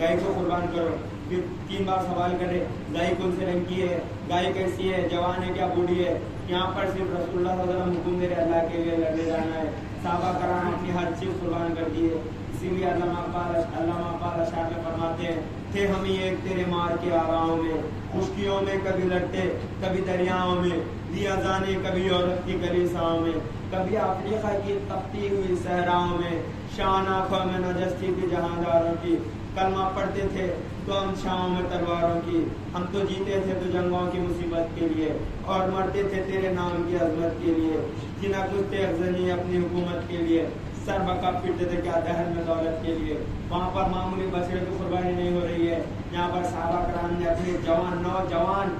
گائے کو قربان کرو، پھر 3 بار سوال کرے گائے کون سے رنگ کی ہے، گائے کیسی ہے، جوان ہے کیا بوڑھی ہے۔ یہاں پر صرف رسول اللہ صلی اللہ علیہ وسلم حکم دے رہے اللہ کے لیے لڑنے جانا ہے، صحابہ کرام اپنی ہر چیز قربان کر دی ہے۔ اسی لیے علامہ اقبال اشعار میں فرماتے ہیں، تھے ہم ایک تیرے مار کے آراؤں میں، خشکیوں میں کبھی لڑتے کبھی دریاؤں میں، دیا جانے کبھی عورت کی کلیساؤں میں، کبھی افریقہ کی تپتی ہوئی صحراؤں میں، شان آنکھوں میں نجستی تھی جہانداروں کی، کلمہ پڑھتے تھے تو ہم چھاؤں میں تلواروں کی، ہم تو جیتے تھے تو جنگوں کی مصیبت کے لیے، اور مرتے تھے تیرے نام کی عظمت کے لیے، جنا کچھ تیغزنی اپنی حکومت کے لیے، سر بکا پھرتے تھے کیا دہر میں دولت کے لیے۔ وہاں پر معمولی بچڑے کی قربانی نہیں ہو رہی ہے، یہاں پر صحابہ کرام نے اپنے جوان، نوجوان،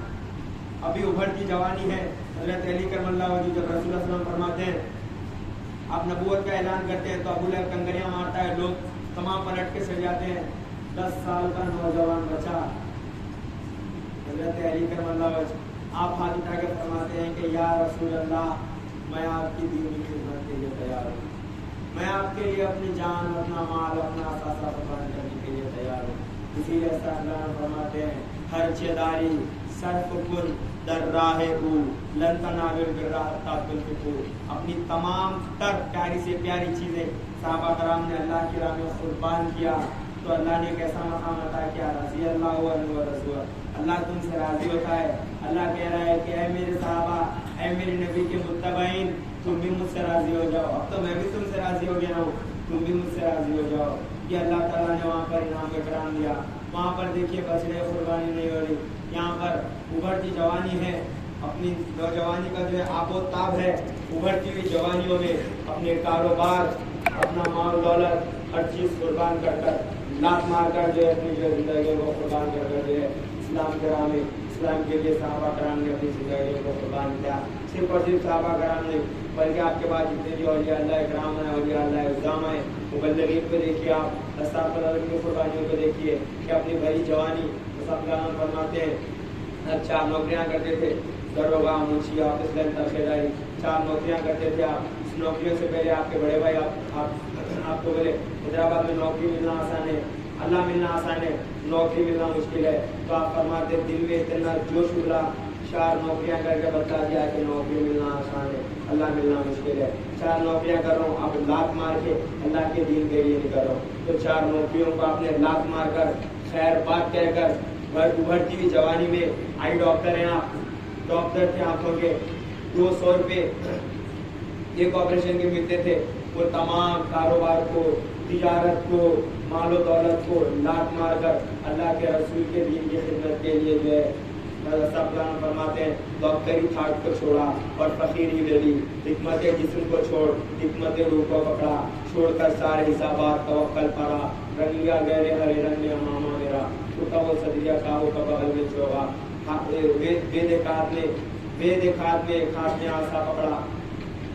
ابھی ابھرتی جوانی ہے، حضرت علی کرم اللہ وجہ جب رسول اللہ صلی اللہ علیہ وسلم فرماتے ہیں آپ نبوت کا اعلان کرتے ہیں تو ابو لہب کنگریاں مارتا ہے، لوگ تمام پلٹ کے سڑ جاتے ہیں، 10 سال کا نوجوان بچہ حضرت علی کرم اللہ وجہ آپ ہاتھ اٹھا کے فرماتے ہیں کہ یا رسول اللہ میں آپ کی دین کی خدمت کے لیے تیار ہوں، میں آپ کے لیے اپنی جان، اپنا مال، اپنا اثاثہ قربان کرنے کے لیے تیار ہوں۔ اسی لیے اللہ فرماتے ہیں ہر چداری صرف کن در راہ او لن تنالوا البر حتی تنفقوا، اپنی تمام تر پیاری سے پیاری چیزیں صحابہ کرام نے اللہ کی راہ میں قربان کیا تو اللہ نے کیسا مقام عطا کیا، رضی اللہ عنہ ورضوا، اللہ تم سے راضی ہوتا ہے۔ اللہ کہہ رہا ہے کہ اے میرے صحابہ، اے میرے نبی کے متبعین، تم بھی مجھ سے راضی ہو جاؤ، اب تو میں بھی تم سے راضی ہو گیا ہوں، تم بھی مجھ سے راضی ہو جاؤ۔ یہ اللہ تعالیٰ نے وہاں پر انعام اکرام دیا۔ وہاں پر دیکھیے بچڑے قربانی نہیں ہو رہی، یہاں پر ابھرتی جوانی ہے، اپنی نوجوانی کا جو ہے آب و تاب ہے، ابھرتی ہوئی جوانیوں میں اپنے کاروبار، اپنا مال دولت، ہر چیز قربان کر کر، لات مار کر جو ہے اپنی جو زندگی کو قربان کر کر جو ہے اسلام کے راہ میں، اسلام کے لیے صحابہ کرام نے اپنی زندگی کو قربان کیا۔ صرف اور صرف صحابہ کرام نے بلکہ آپ کے بعد جتنے بھی اولیاء اللہ اکرام ہیں، اولیاء اللہ اعظام ہیں، مبلغین کو دیکھیے، آپ استغفر اللہ کی قربانیوں کو دیکھیے کہ اپنی بھری جوانی صاحب فرماتے ہیں 4 نوکریاں کرتے تھے، دروگا، منشی، آفس لین، ترخیداری، 4 نوکریاں کرتے تھے آپ۔ اس نوکریوں سے پہلے آپ کے بڑے بھائی آپ کو بولے حیدرآباد میں نوکری ملنا آسان ہے، اللہ ملنا آسان ہے، نوکری ملنا مشکل ہے، تو آپ فرماتے دل میں اتنا جوش ابلا، 4 نوکریاں کر کے بتا دیا کہ نوکری ملنا آسان ہے، اللہ ملنا مشکل ہے۔ 4 نوکریاں کر رہا ہوں، اب لات مار کے اللہ کے دین کے لیے نہیں کر رہا ہوں، تو 4 نوکریوں کو آپ نے لات مار کر، خیر بات کہہ کر، ابھرتی ہوئی جوانی میں آئی ڈاکٹر ہیں آپ، ڈاکٹر تھے آنکھوں کے، 200 روپے ایک آپریشن کے ملتے تھے، وہ تمام کاروبار کو، تجارت کو، مال و دولت کو لات مار کر اللہ کے رسول کے دین کی خدمت کے لیے جو ہے سب جان فرماتے ہیں ڈاکٹری تھاٹ کو چھوڑا اور فقیری لے لی، حکمت جسم کو چھوڑ حکمت روح کو پکڑا، چھوڑ کر سارے حسابات توکل پڑا، رنگ لیا گہرے ہرے رنگ میں ماما میرا، چھوٹا وہ صدیہ کاہو کا بغل میں چوگا، وید کھاد میں آسا پکڑا،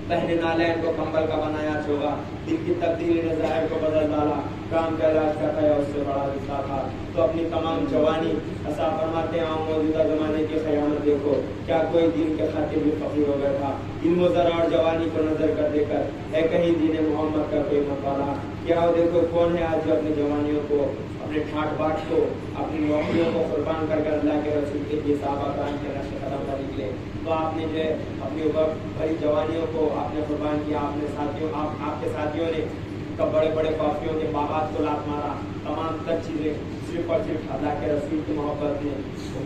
پہنے نالین کو کمبل کا بنایا چوگا، دل کی تبدیلی نے ظاہر کو بدل ڈالا، کام کا علاج کا تھا اس سے بڑا رشتہ تھا۔ تو اپنی تمام جوانی ایسا فرماتے ہیں موجودہ زمانے کی خیانت دیکھو، کیا کوئی دین کے خاطر بھی فقیر ہو گیا تھا؟ علم و ذرا اور جوانی کو نظر کر دے کر ہے کہیں دین محمد کا کوئی مقالہ؟ کیا وہ دیکھو کون ہے آج جو اپنی جوانیوں کو، اپنے ٹھاٹ باٹ کو، اپنی نوکریوں کو قربان کر کر اللہ کے رسول کے لیے صحابہ کرام کے نقش قدم پر نکلے؟ تو آپ نے جو ہے اپنی بڑی جوانیوں کو آپ نے قربان کیا، آپ کے ساتھیوں نے بڑے بڑے کافیوں کے باغات کو لات مارا، تمام تر چیزیں صرف اور صرف اللہ کے رسول کی محبت نے،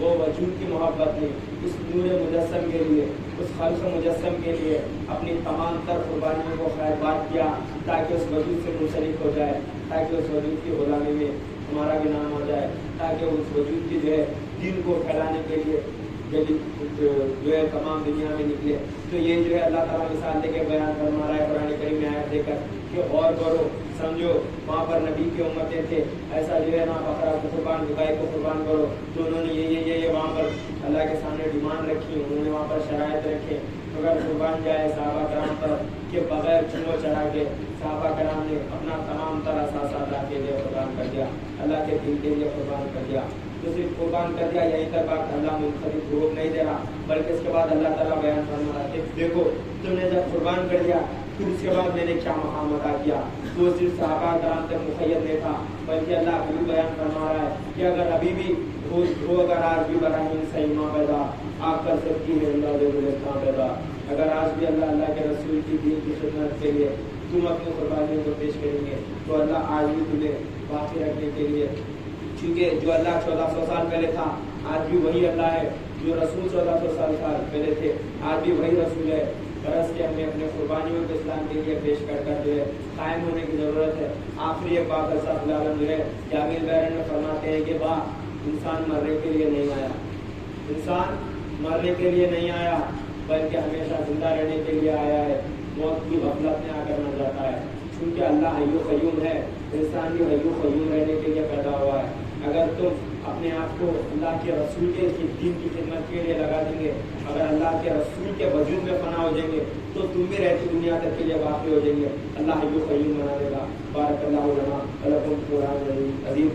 وہ وجود کی محبت نے، اس نور مجسم کے لیے، اس خلق مجسم کے لیے اپنی تمام تر قربانیوں کو خیر بات کیا تاکہ اس وجود سے منسلک ہو جائے، تاکہ اس وجود کی غلامی میں ہمارا بھی نام ہو جائے، تاکہ اس وجود کی جو ہے دین کو پھیلانے کے لیے جو ہے تمام دنیا میں نکلے. تو یہ جو ہے اللہ تعالیٰ مثال دے کے بیان فرما رہا ہے قرآن کریم میں آیت دے کر کہ غور کرو سمجھو وہاں پر نبی کی امتیں تھے ایسا جو ہے نا بقرہ کو قربان گائے کو قربان کرو تو انہوں نے یہ وہاں پر اللہ کے سامنے ڈیمانڈ رکھی انہوں نے وہاں پر شرائط رکھے اگر قربان جائے صحابہ کرام پر کہ بغیر چنو چڑھا کے صحابہ کرام نے اپنا تمام تر اثاثات اللہ کے لیے قربان کر دیا اللہ کے دین کے لیے قربان کر دیا تو صرف قربان کر دیا یہیں تک بات اللہ منفرد روک نہیں دے رہا بلکہ اس کے بعد اللہ تعالیٰ بیان فرما رہا ہے دیکھو تم نے جب قربان کر دیا پھر اس کے بعد میں نے کیا مقام ادا کیا تو صرف صحابہ کرام تک مقید نہیں تھا بلکہ اللہ ابھی بیان فرما رہا ہے کہ اگر ابھی بھی ہو اگر آج بھی براہیم سیما پیدا آپ کر سکتی ہے اللہ پیدا اگر آج بھی اللہ کے رسول کی دین کی خدمت کے لیے تم اپنی قربانیوں کو پیش کریں گے تو اللہ آج بھی تمہیں باقی رکھنے کے لیے کیونکہ جو اللہ 1400 سال پہلے تھا آج بھی وہی اللہ ہے جو رسول 1400 سال پہلے تھے آج بھی وہی رسول ہے غرض کہ ہمیں اپنے قربانیوں کو اسلام کے لیے پیش کر جو ہے قائم ہونے کی ضرورت ہے. آخری ایک بات صاحب العالم جو ہے جاوید بیرن میں فرماتے ہیں کہ واہ انسان مرنے کے لیے نہیں آیا انسان مرنے کے لیے نہیں آیا بلکہ ہمیشہ زندہ رہنے کے لیے آیا ہے موت کی غفلت میں آ کر نہ جاتا ہے کیونکہ اللہ حی و قیوم ہے انسان بھی حی و قیوم رہنے کے لیے پیدا ہوا ہے. اگر تم اپنے آپ کو اللہ کے رسول کے دین کی خدمت کے لیے لگا دیں گے اگر اللہ کے رسول کے وجود میں فنا ہو جائیں گے تو تم بھی رہتی دنیا تک کے لیے باقی ہو جائیں گے. اللہ حی و قیوم بنا دے گا. بارک اللہ لنا ولکم قرآن عظیم.